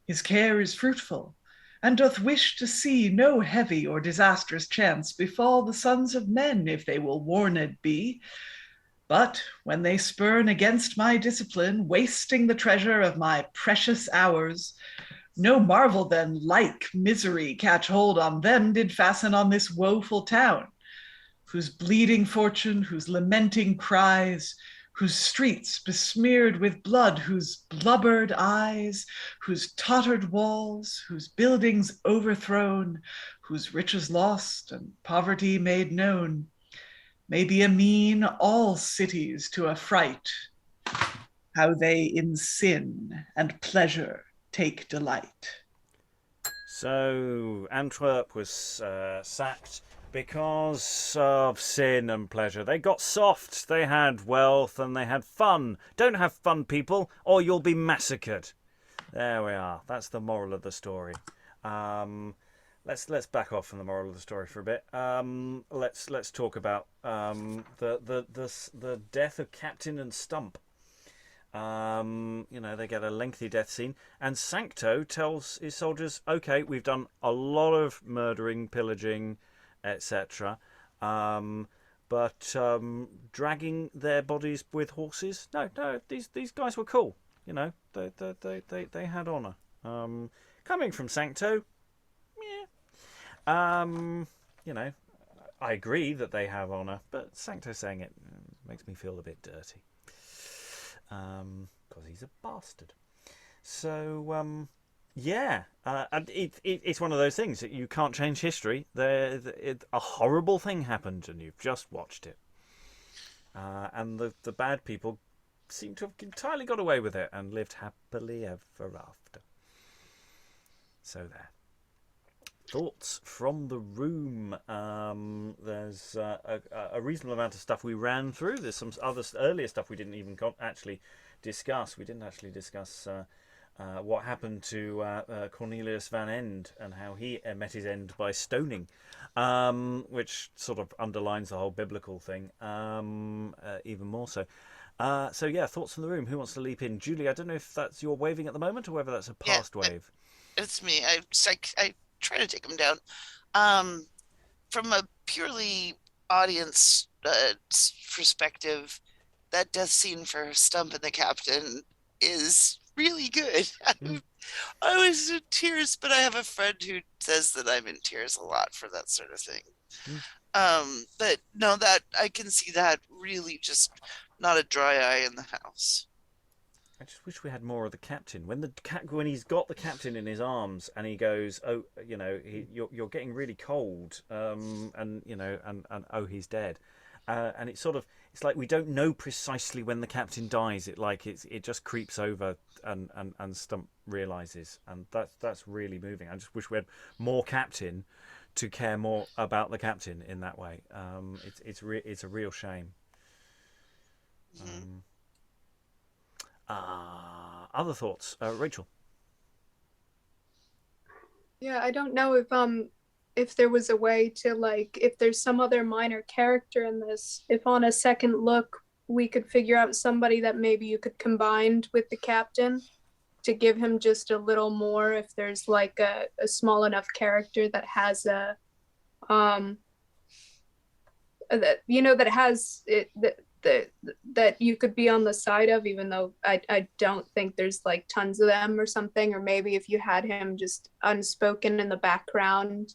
Speaker 3: His care is fruitful, and doth wish to see no heavy or disastrous chance befall the sons of men, if they will warned be. But when they spurn against my discipline, wasting the treasure of my precious hours, no marvel then like misery catch hold on them did fasten on this woeful town, whose bleeding fortune, whose lamenting cries, whose streets besmeared with blood, whose blubbered eyes, whose tottered walls, whose buildings overthrown, whose riches lost and poverty made known, may be a mean all cities to affright, how they in sin and pleasure take delight.
Speaker 1: So Antwerp was sacked because of sin and pleasure. They got soft, they had wealth, and they had fun. Don't have fun, people, or you'll be massacred. There we are. That's the moral of the story. Let's back off from the moral of the story for a bit. Let's talk about the death of Captain and Stump. They get a lengthy death scene, and Sancto tells his soldiers, "Okay, we've done a lot of murdering, pillaging, etc. But dragging their bodies with horses? No, these guys were cool. you know, they had honour. Coming from Sancto, yeah. You know, I agree that they have honour, but Sancto saying it makes me feel a bit dirty. Because he's a bastard. So, yeah, and it's one of those things that you can't change history. A horrible thing happened, and you've just watched it. And the bad people seem to have entirely got away with it and lived happily ever after. So there. Thoughts from the room. There's a reasonable amount of stuff we ran through. There's some other earlier stuff we didn't even actually discuss. We didn't actually discuss what happened to Cornelius van End and how he met his end by stoning, which sort of underlines the whole biblical thing even more so. So yeah, thoughts from the room. Who wants to leap in? Julie, I don't know if that's your waving at the moment or whether that's a past wave.
Speaker 6: It's me. I try to take him down. From a purely audience perspective, that death scene for Stump and the Captain is really good. I was in tears, but I have a friend who says that I'm in tears a lot for that sort of thing. But no, that I can see that really just not a dry eye in the house.
Speaker 1: I just wish we had more of the captain. When he's got the captain in his arms and he goes, "Oh, you know, you're getting really cold," and you know, and oh, he's dead, and it's like we don't know precisely when the captain dies. It just creeps over, and Stump realizes, and that's really moving. I just wish we had more captain to care more about the captain in that way. It's a real shame. Other thoughts, Rachael?
Speaker 4: Yeah, I don't know if there was a way to, like, if there's some other minor character in this, if on a second look we could figure out somebody that maybe you could combine with the captain to give him just a little more, if there's like a small enough character that has a that has it that you could be on the side of, even though I don't think there's like tons of them or something. Or maybe if you had him just unspoken in the background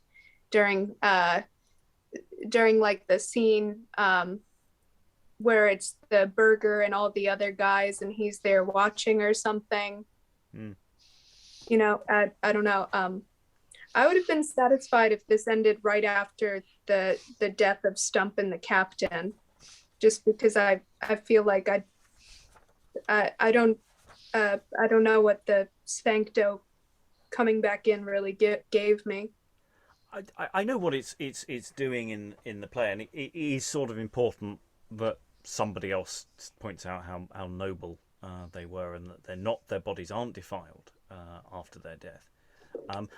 Speaker 4: during like the scene where it's the Burgher and all the other guys and he's there watching or something. You know, I don't know. I would have been satisfied if this ended right after the death of Stump and the captain, just because I feel like I don't know what the Sancto coming back in really gave me.
Speaker 1: I know what it's doing in the play, and it is sort of important that somebody else points out how noble they were, and that their bodies aren't defiled after their death.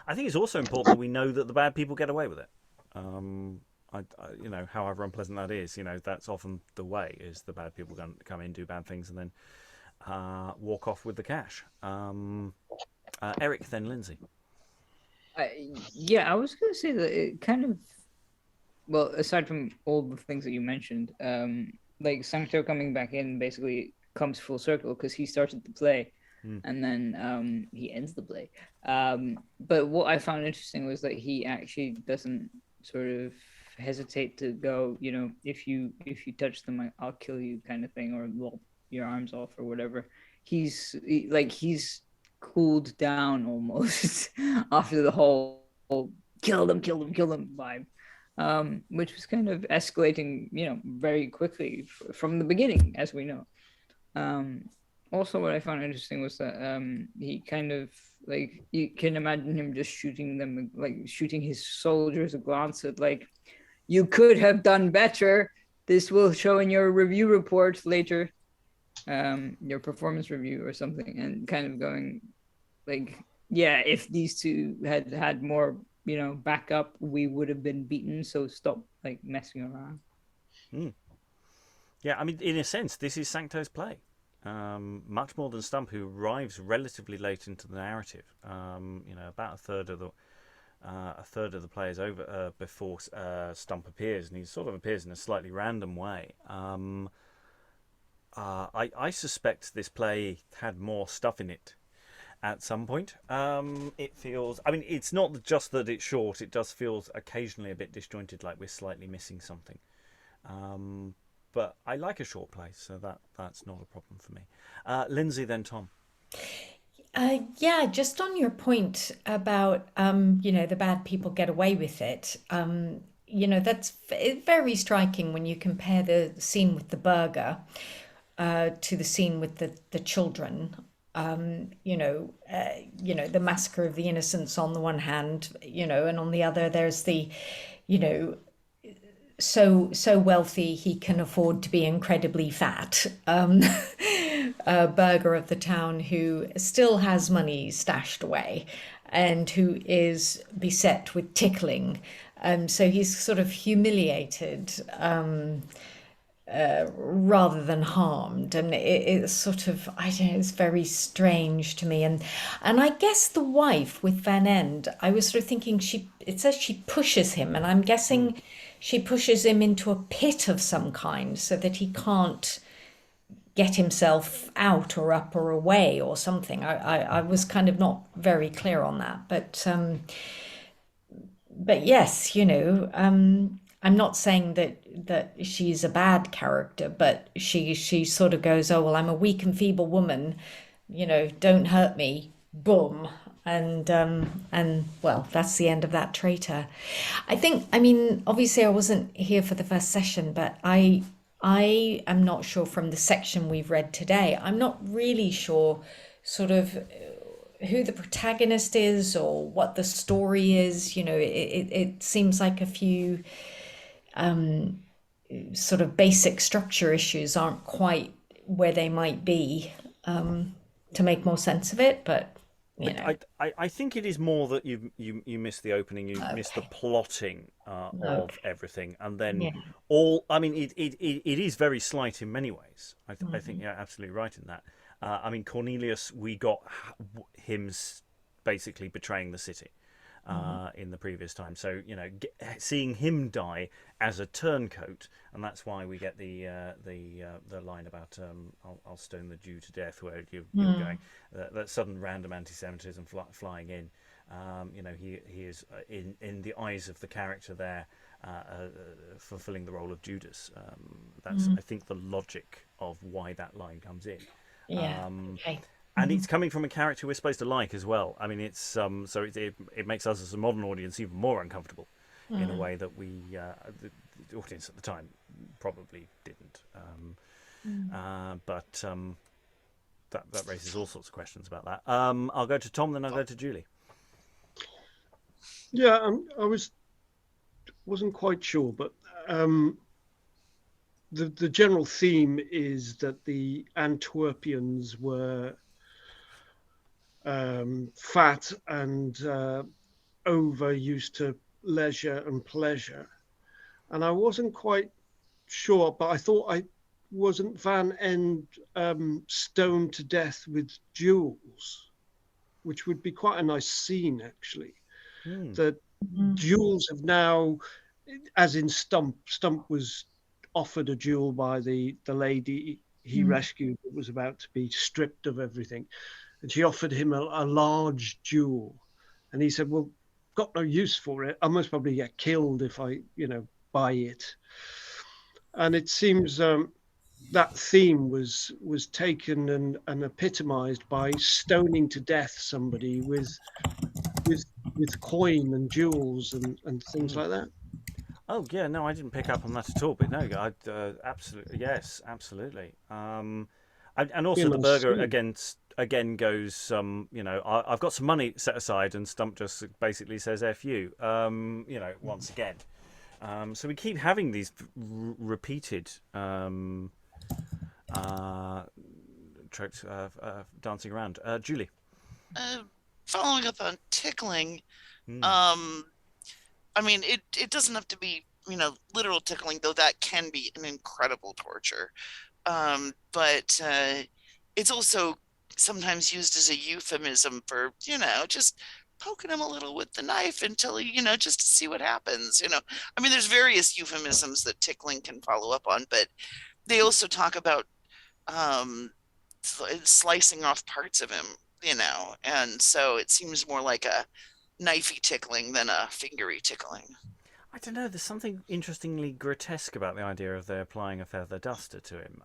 Speaker 1: I think it's also important that we know that the bad people get away with it. You know, however unpleasant that is, you know, that's often the way, is the bad people going to come in, do bad things, and then walk off with the cash. Eric, then Lynsey.
Speaker 2: Yeah, I was going to say that it kind of, well, aside from all the things that you mentioned, like Sancto coming back in basically comes full circle because he started the play and then he ends the play. But what I found interesting was that he actually doesn't sort of hesitate to go, you know, if you touch them, I'll kill you kind of thing, or lop your arms off or whatever. He's cooled down almost after the whole kill them vibe, which was kind of escalating, you know, very quickly from the beginning, as we know. Also, what I found interesting was that he kind of, like, you can imagine him just shooting them, like shooting his soldiers a glance at, like, you could have done better. This will show in your review report later, your performance review or something, and kind of going, like, yeah, if these two had more, you know, backup, we would have been beaten. So stop, like, messing around.
Speaker 1: Yeah, I mean, in a sense, this is Sancto's play. Much more than Stump, who arrives relatively late into the narrative. You know, about a third of the play is over before Stump appears, and he sort of appears in a slightly random way. I suspect this play had more stuff in it at some point. It feels, I mean, it's not just that it's short, it does feel occasionally a bit disjointed, like we're slightly missing something. But I like a short play, so that's not a problem for me. Lynsey, then Tom.
Speaker 5: Yeah, just on your point about, the bad people get away with it. That's very striking when you compare the scene with the burgher to the scene with the children. The massacre of the innocents on the one hand, and on the other, there's the, so wealthy he can afford to be incredibly fat. Burgher of the town who still has money stashed away and who is beset with tickling. So he's sort of humiliated rather than harmed, and it's sort of, I don't know, it's very strange to me. And I guess the wife with Van End, I was sort of thinking it says she pushes him, and I'm guessing she pushes him into a pit of some kind so that he can't get himself out or up or away or something. I was kind of not very clear on that, but yes, I'm not saying that she's a bad character, but she sort of goes, oh well, I'm a weak and feeble woman, don't hurt me, boom, and well, that's the end of that traitor. I mean, obviously I wasn't here for the first session, but I am not sure from the section we've read today. I'm not really sure sort of who the protagonist is or what the story is. It seems like a few sort of basic structure issues aren't quite where they might be to make more sense of it, but
Speaker 1: I think it is more that you miss the opening, you miss the plotting of everything, and then I mean, it is very slight in many ways. I think you're absolutely right in that. I mean, Cornelius, we got him basically betraying the city in the previous time. So seeing him die as a turncoat, and that's why we get the line about I'll stone the Jew to death, where you're going that sudden random anti-Semitism flying in. He is in the eyes of the character there fulfilling the role of Judas. That's I think the logic of why that line comes in. And it's coming from a character we're supposed to like as well. I mean, it's so it makes us as a modern audience even more uncomfortable in a way that we the audience at the time probably didn't. But that raises all sorts of questions about that. I'll go to Tom, then I'll go to Julie.
Speaker 7: Yeah, I wasn't quite sure, but the general theme is that the Antwerpians were fat and over used to leisure and pleasure, and I wasn't quite sure, but I thought wasn't Van End stoned to death with jewels, which would be quite a nice scene actually. That jewels have now, as in Stump was offered a jewel by the lady he rescued that was about to be stripped of everything, and she offered him a large jewel, and he said, well, got no use for it, I must probably get killed if I buy it. And it seems that theme was taken and epitomized by stoning to death somebody with coin and jewels and things like that.
Speaker 1: Oh yeah, no, I didn't pick up on that at all. But no, absolutely, yes, absolutely. And also the burgher again goes, I've got some money set aside, and Stump just basically says "F you," once again. So we keep having these repeated tropes dancing around. Julie.
Speaker 6: Following up on tickling, I mean, it doesn't have to be, literal tickling, though that can be an incredible torture. But it's also sometimes used as a euphemism for, just poking him a little with the knife until he, just to see what happens. I mean, there's various euphemisms that tickling can follow up on, but they also talk about slicing off parts of him, and so it seems more like a knifey tickling than a fingery tickling.
Speaker 1: I don't know. There's something interestingly grotesque about the idea of they applying a feather duster to him.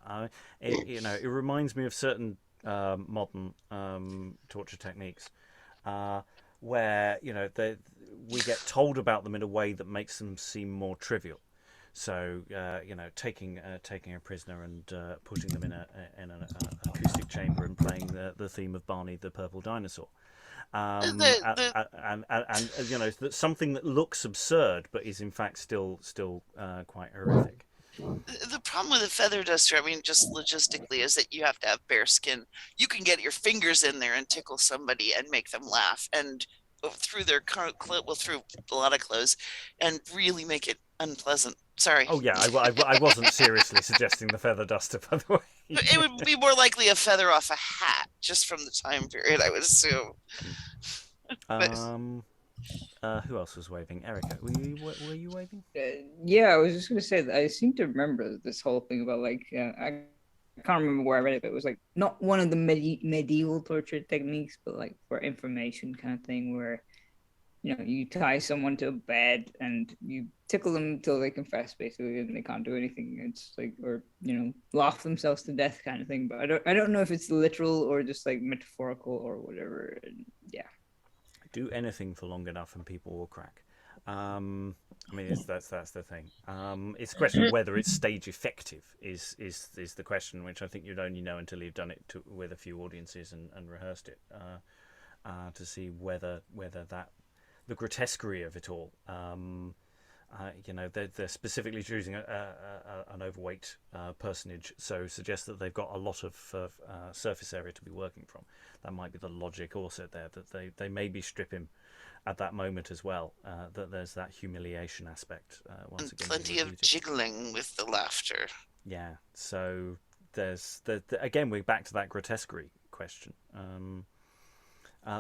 Speaker 1: It reminds me of certain modern torture techniques where we get told about them in a way that makes them seem more trivial. So taking a prisoner and putting them in an acoustic chamber and playing the theme of Barney the Purple Dinosaur. And something that looks absurd but is in fact still quite horrific.
Speaker 6: The problem with a feather duster, just logistically, is that you have to have bare skin. You can get your fingers in there and tickle somebody and make them laugh, and through through a lot of clothes, and really make it unpleasant. Sorry.
Speaker 1: Oh yeah, I wasn't seriously suggesting the feather duster, by the way.
Speaker 6: It would be more likely a feather off a hat, just from the time period, I would assume.
Speaker 1: Who else was waving? Erica, were you waving?
Speaker 2: Yeah, I was just gonna say that I seem to remember this whole thing about I can't remember where I read it, but it was not one of the medieval torture techniques, but for information kind of thing, where you tie someone to a bed and you tickle them until they confess, basically, and they can't do anything. It's or laugh themselves to death kind of thing. But I don't know if it's literal or just metaphorical or whatever. And, yeah.
Speaker 1: Do anything for long enough and people will crack. That's the thing. It's a question of whether it's stage effective is the question, which I think you'd only know until you've done it with a few audiences and rehearsed it to see whether that the grotesquerie of it all. They're specifically choosing an overweight personage, so suggests that they've got a lot of surface area to be working from. That might be the logic also there, that they maybe strip him at that moment as well. That there's that humiliation aspect. Once again,
Speaker 6: plenty of jiggling with the laughter.
Speaker 1: Yeah, so there's again we're back to that grotesquerie question.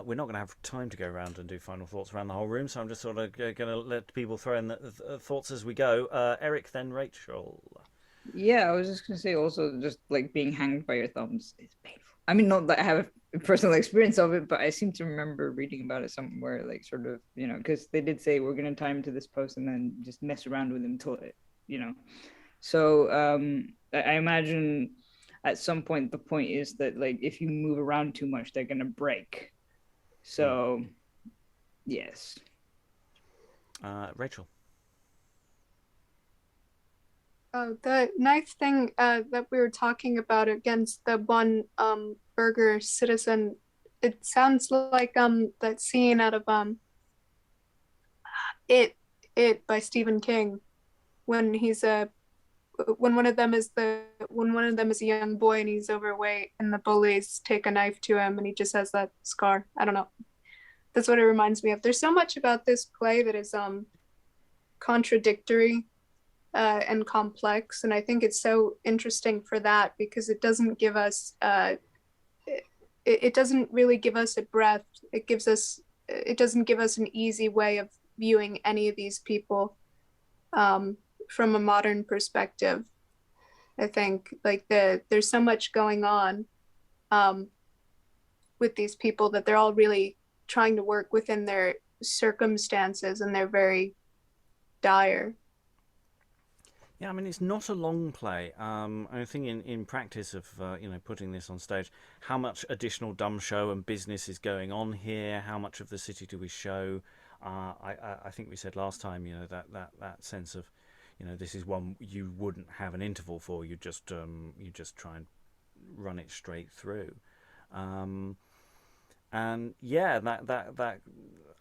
Speaker 1: We're not going to have time to go around and do final thoughts around the whole room, so I'm just sort of going to let people throw in the thoughts as we go. Eric, then Rachael.
Speaker 2: Yeah, I was just going to say also just being hanged by your thumbs is painful. Not that I have a personal experience of it, but I seem to remember reading about it somewhere, because they did say we're going to tie him to this post and then just mess around with him until it, So I imagine at some point the point is that if you move around too much, they're going to break. So, yes.
Speaker 1: Rachael.
Speaker 4: Oh, the knife thing that we were talking about against the one Burgher citizen, it sounds like that scene out of It by Stephen King, when one of them is a young boy and he's overweight and the bullies take a knife to him and he just has that scar. I don't know. That's what it reminds me of. There's so much about this play that is contradictory and complex, and I think it's so interesting for that because it doesn't give us it doesn't really give us a breath. It doesn't give us an easy way of viewing any of these people from a modern perspective. I think there's so much going on with these people that they're all really trying to work within their circumstances, and they're very dire.
Speaker 1: Yeah, it's not a long play. I think in practice of putting this on stage, how much additional dumb show and business is going on here? How much of the city do we show? I think we said last time, that sense of, this is one you wouldn't have an interval for. You just try and run it straight through. And yeah, that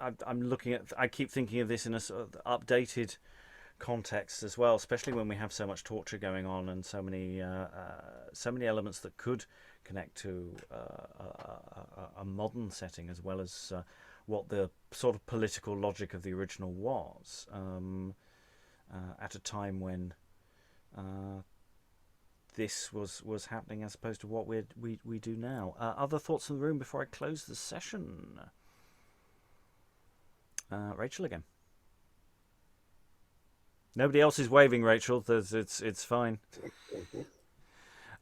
Speaker 1: I'm looking at. I keep thinking of this in a sort of updated context as well, especially when we have so much torture going on and so many elements that could connect to a modern setting as well as what the sort of political logic of the original was at a time when this was happening as opposed to what we do now. Other thoughts in the room before I close the session? Rachael again. Nobody else is waving, Rachael. It's fine.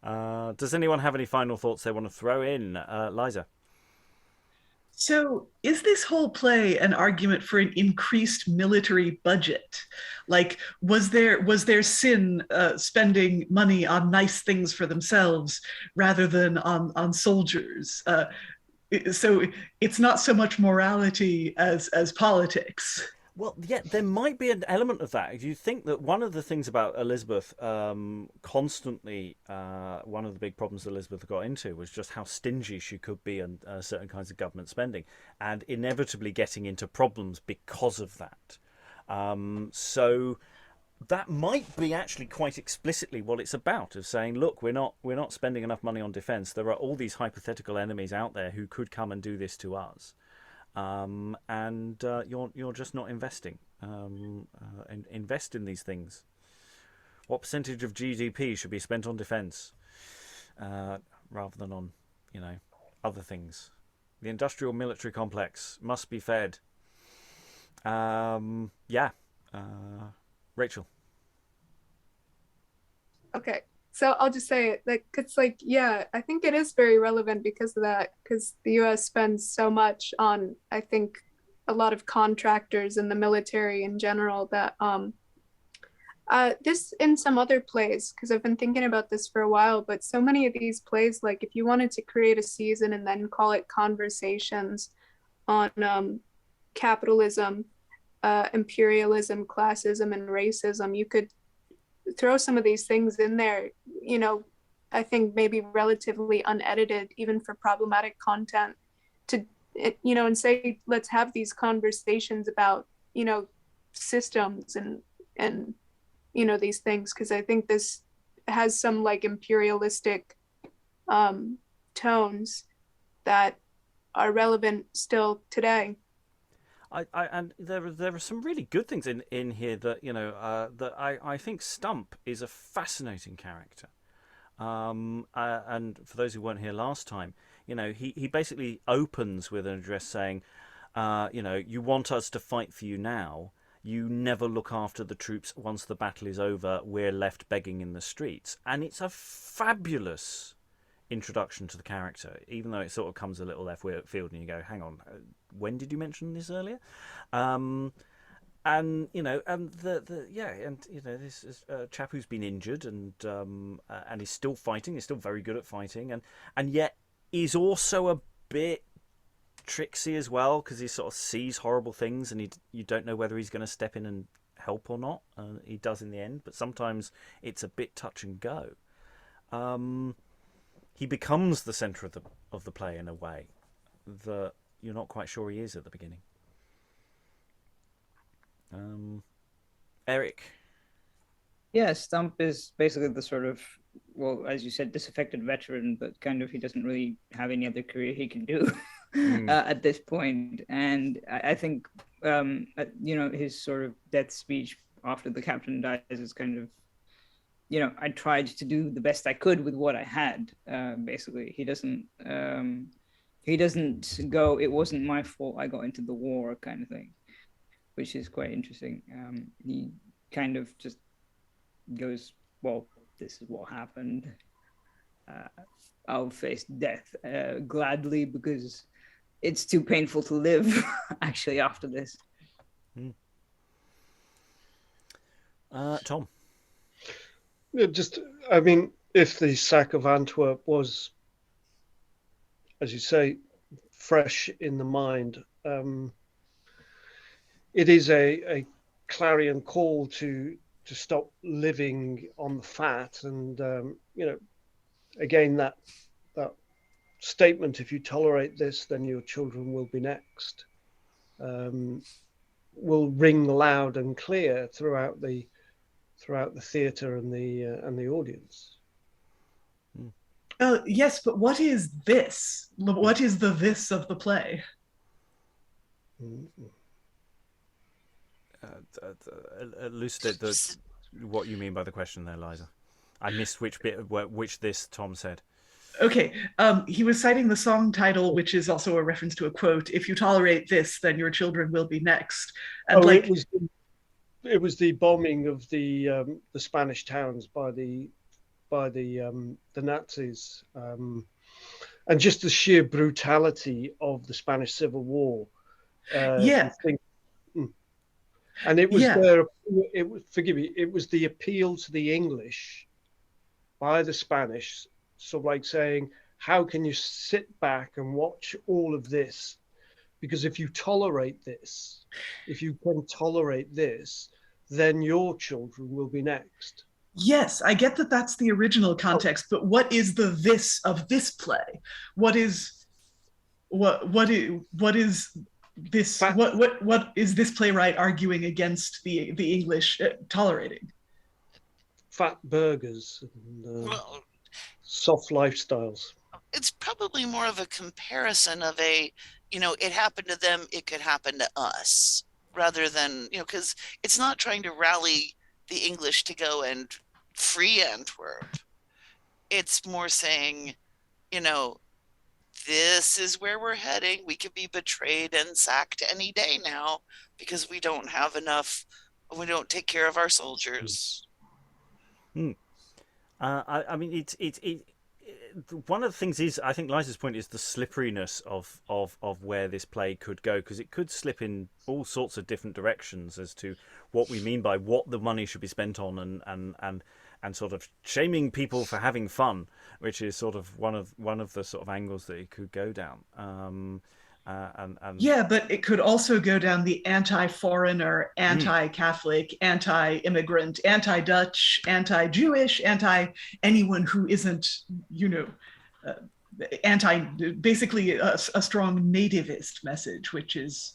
Speaker 1: Does anyone have any final thoughts they want to throw in? Liza?
Speaker 3: So is this whole play an argument for an increased military budget? Like, was there sin spending money on nice things for themselves rather than on soldiers? So it's not so much morality as politics.
Speaker 1: Well, yeah, there might be an element of that. You think that one of the things about Elizabeth, constantly, one of the big problems Elizabeth got into was just how stingy she could be on certain kinds of government spending, and inevitably getting into problems because of that. So that might be actually quite explicitly what it's about, of saying, look, we're not spending enough money on defence. There are all these hypothetical enemies out there who could come and do this to us. And you're just not investing. Invest in these things. What percentage of GDP should be spent on defence, rather than on, other things? The industrial military complex must be fed. Rachael.
Speaker 4: Okay. So I'll just say it, like, it's like, yeah, I think it is very relevant because of that, because the US spends so much on, I think, a lot of contractors in the military in general that this in some other plays, because I've been thinking about this for a while, but so many of these plays, like if you wanted to create a season and then call it Conversations on capitalism, imperialism, classism, and racism, you could throw some of these things in there, I think maybe relatively unedited, even for problematic content, to, and say, let's have these conversations about, systems and these things, because I think this has some like imperialistic tones that are relevant still today.
Speaker 1: And there are some really good things in here that that I think Stump is a fascinating character, and for those who weren't here last time, he basically opens with an address saying, you want us to fight for you now. You never look after the troops once the battle is over. We're left begging in the streets, and it's a fabulous introduction to the character, even though it sort of comes a little left field and you go, hang on, when did you mention this earlier? And this is a chap who's been injured and is still fighting, is still very good at fighting, and yet is also a bit tricksy as well, because he sort of sees horrible things and you don't know whether he's going to step in and help or not. He does in the end, but sometimes it's a bit touch and go. He becomes the centre of the play in a way that you're not quite sure he is at the beginning. Eric?
Speaker 2: Yeah, Stump is basically the sort of, well, as you said, disaffected veteran, but kind of he doesn't really have any other career he can do at this point. And I think, his sort of death speech after the captain dies is kind of, I tried to do the best I could with what I had. Basically, he doesn't go, it wasn't my fault I got into the war kind of thing, which is quite interesting. He kind of just goes, well, this is what happened. I'll face death gladly because it's too painful to live actually after this.
Speaker 1: Tom?
Speaker 7: If the sack of Antwerp was, as you say, fresh in the mind, it is a clarion call to stop living on the fat, and again that statement, if you tolerate this, then your children will be next, will ring loud and clear throughout the theatre and the audience.
Speaker 3: Yes, but what is this? What is the this of the play?
Speaker 1: Elucidate what you mean by the question there, Liza. I missed which bit of which this Tom said.
Speaker 3: Okay, he was citing the song title, which is also a reference to a quote, "If you tolerate this, then your children will be next." And
Speaker 7: it was the bombing of the Spanish towns by the by the Nazis, and just the sheer brutality of the Spanish Civil War.
Speaker 3: Yeah.
Speaker 7: And it was
Speaker 3: Yeah.
Speaker 7: their, it was, forgive me, it was the appeal to the English by the Spanish, sort of like saying, how can you sit back and watch all of this? Because if you tolerate this, if you can tolerate this, then your children will be next.
Speaker 3: Yes, I get that that's the original context, but what is the this of this play? What is this? What is this playwright arguing against the English tolerating?
Speaker 7: Fat burgers and soft lifestyles.
Speaker 6: It's probably more of a comparison of a, it happened to them, it could happen to us, rather than, because it's not trying to rally the English to go and free Antwerp. It's more saying, this is where we're heading. We could be betrayed and sacked any day now because we don't have enough, we don't take care of our soldiers.
Speaker 1: I mean, it's one of the things is, I think Liza's point is the slipperiness of where this play could go, because it could slip in all sorts of different directions as to what we mean by what the money should be spent on, and sort of shaming people for having fun, which is sort of one of the sort of angles that it could go down.
Speaker 3: Yeah, but it could also go down the anti-foreigner, anti-Catholic, anti-immigrant, anti-Dutch, anti-Jewish, anti-anyone who isn't, basically a strong nativist message, which is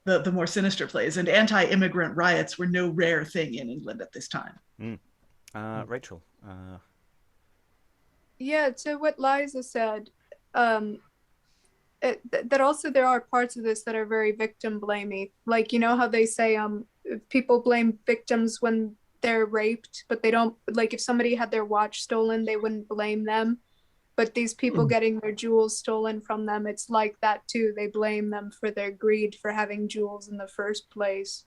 Speaker 3: the more sinister plays. And anti-immigrant riots were no rare thing in England at this time.
Speaker 1: Rachael.
Speaker 4: Yeah, to what Liza said, that also there are parts of this that are very victim blamey. Like, how they say people blame victims when they're raped, but they don't, like if somebody had their watch stolen, they wouldn't blame them. But these people getting their jewels stolen from them, it's like that too. They blame them for their greed for having jewels in the first place.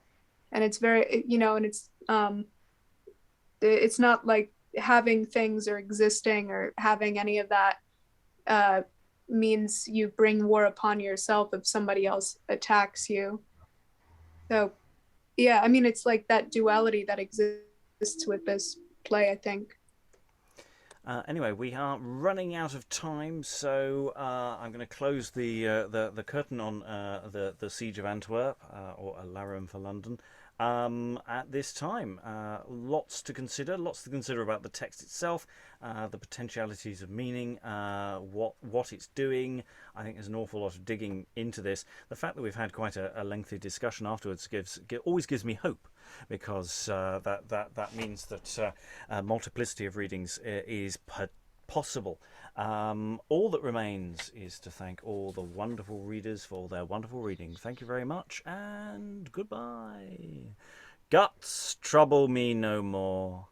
Speaker 4: And it's very, and it's not like having things or existing or having any of that means you bring war upon yourself if somebody else attacks you. So yeah, I mean, it's like that duality that exists with this play, I think.
Speaker 1: Anyway, we are running out of time, so I'm going to close the curtain on the Siege of Antwerp, or A Larum for London, at this time. Lots to consider about the text itself, the potentialities of meaning, what it's doing. I think there's an awful lot of digging into this. The fact that we've had quite a lengthy discussion afterwards always gives me hope, because that means that multiplicity of readings is possible. All that remains is to thank all the wonderful readers for their wonderful reading. Thank you very much, and goodbye. Guts trouble me no more.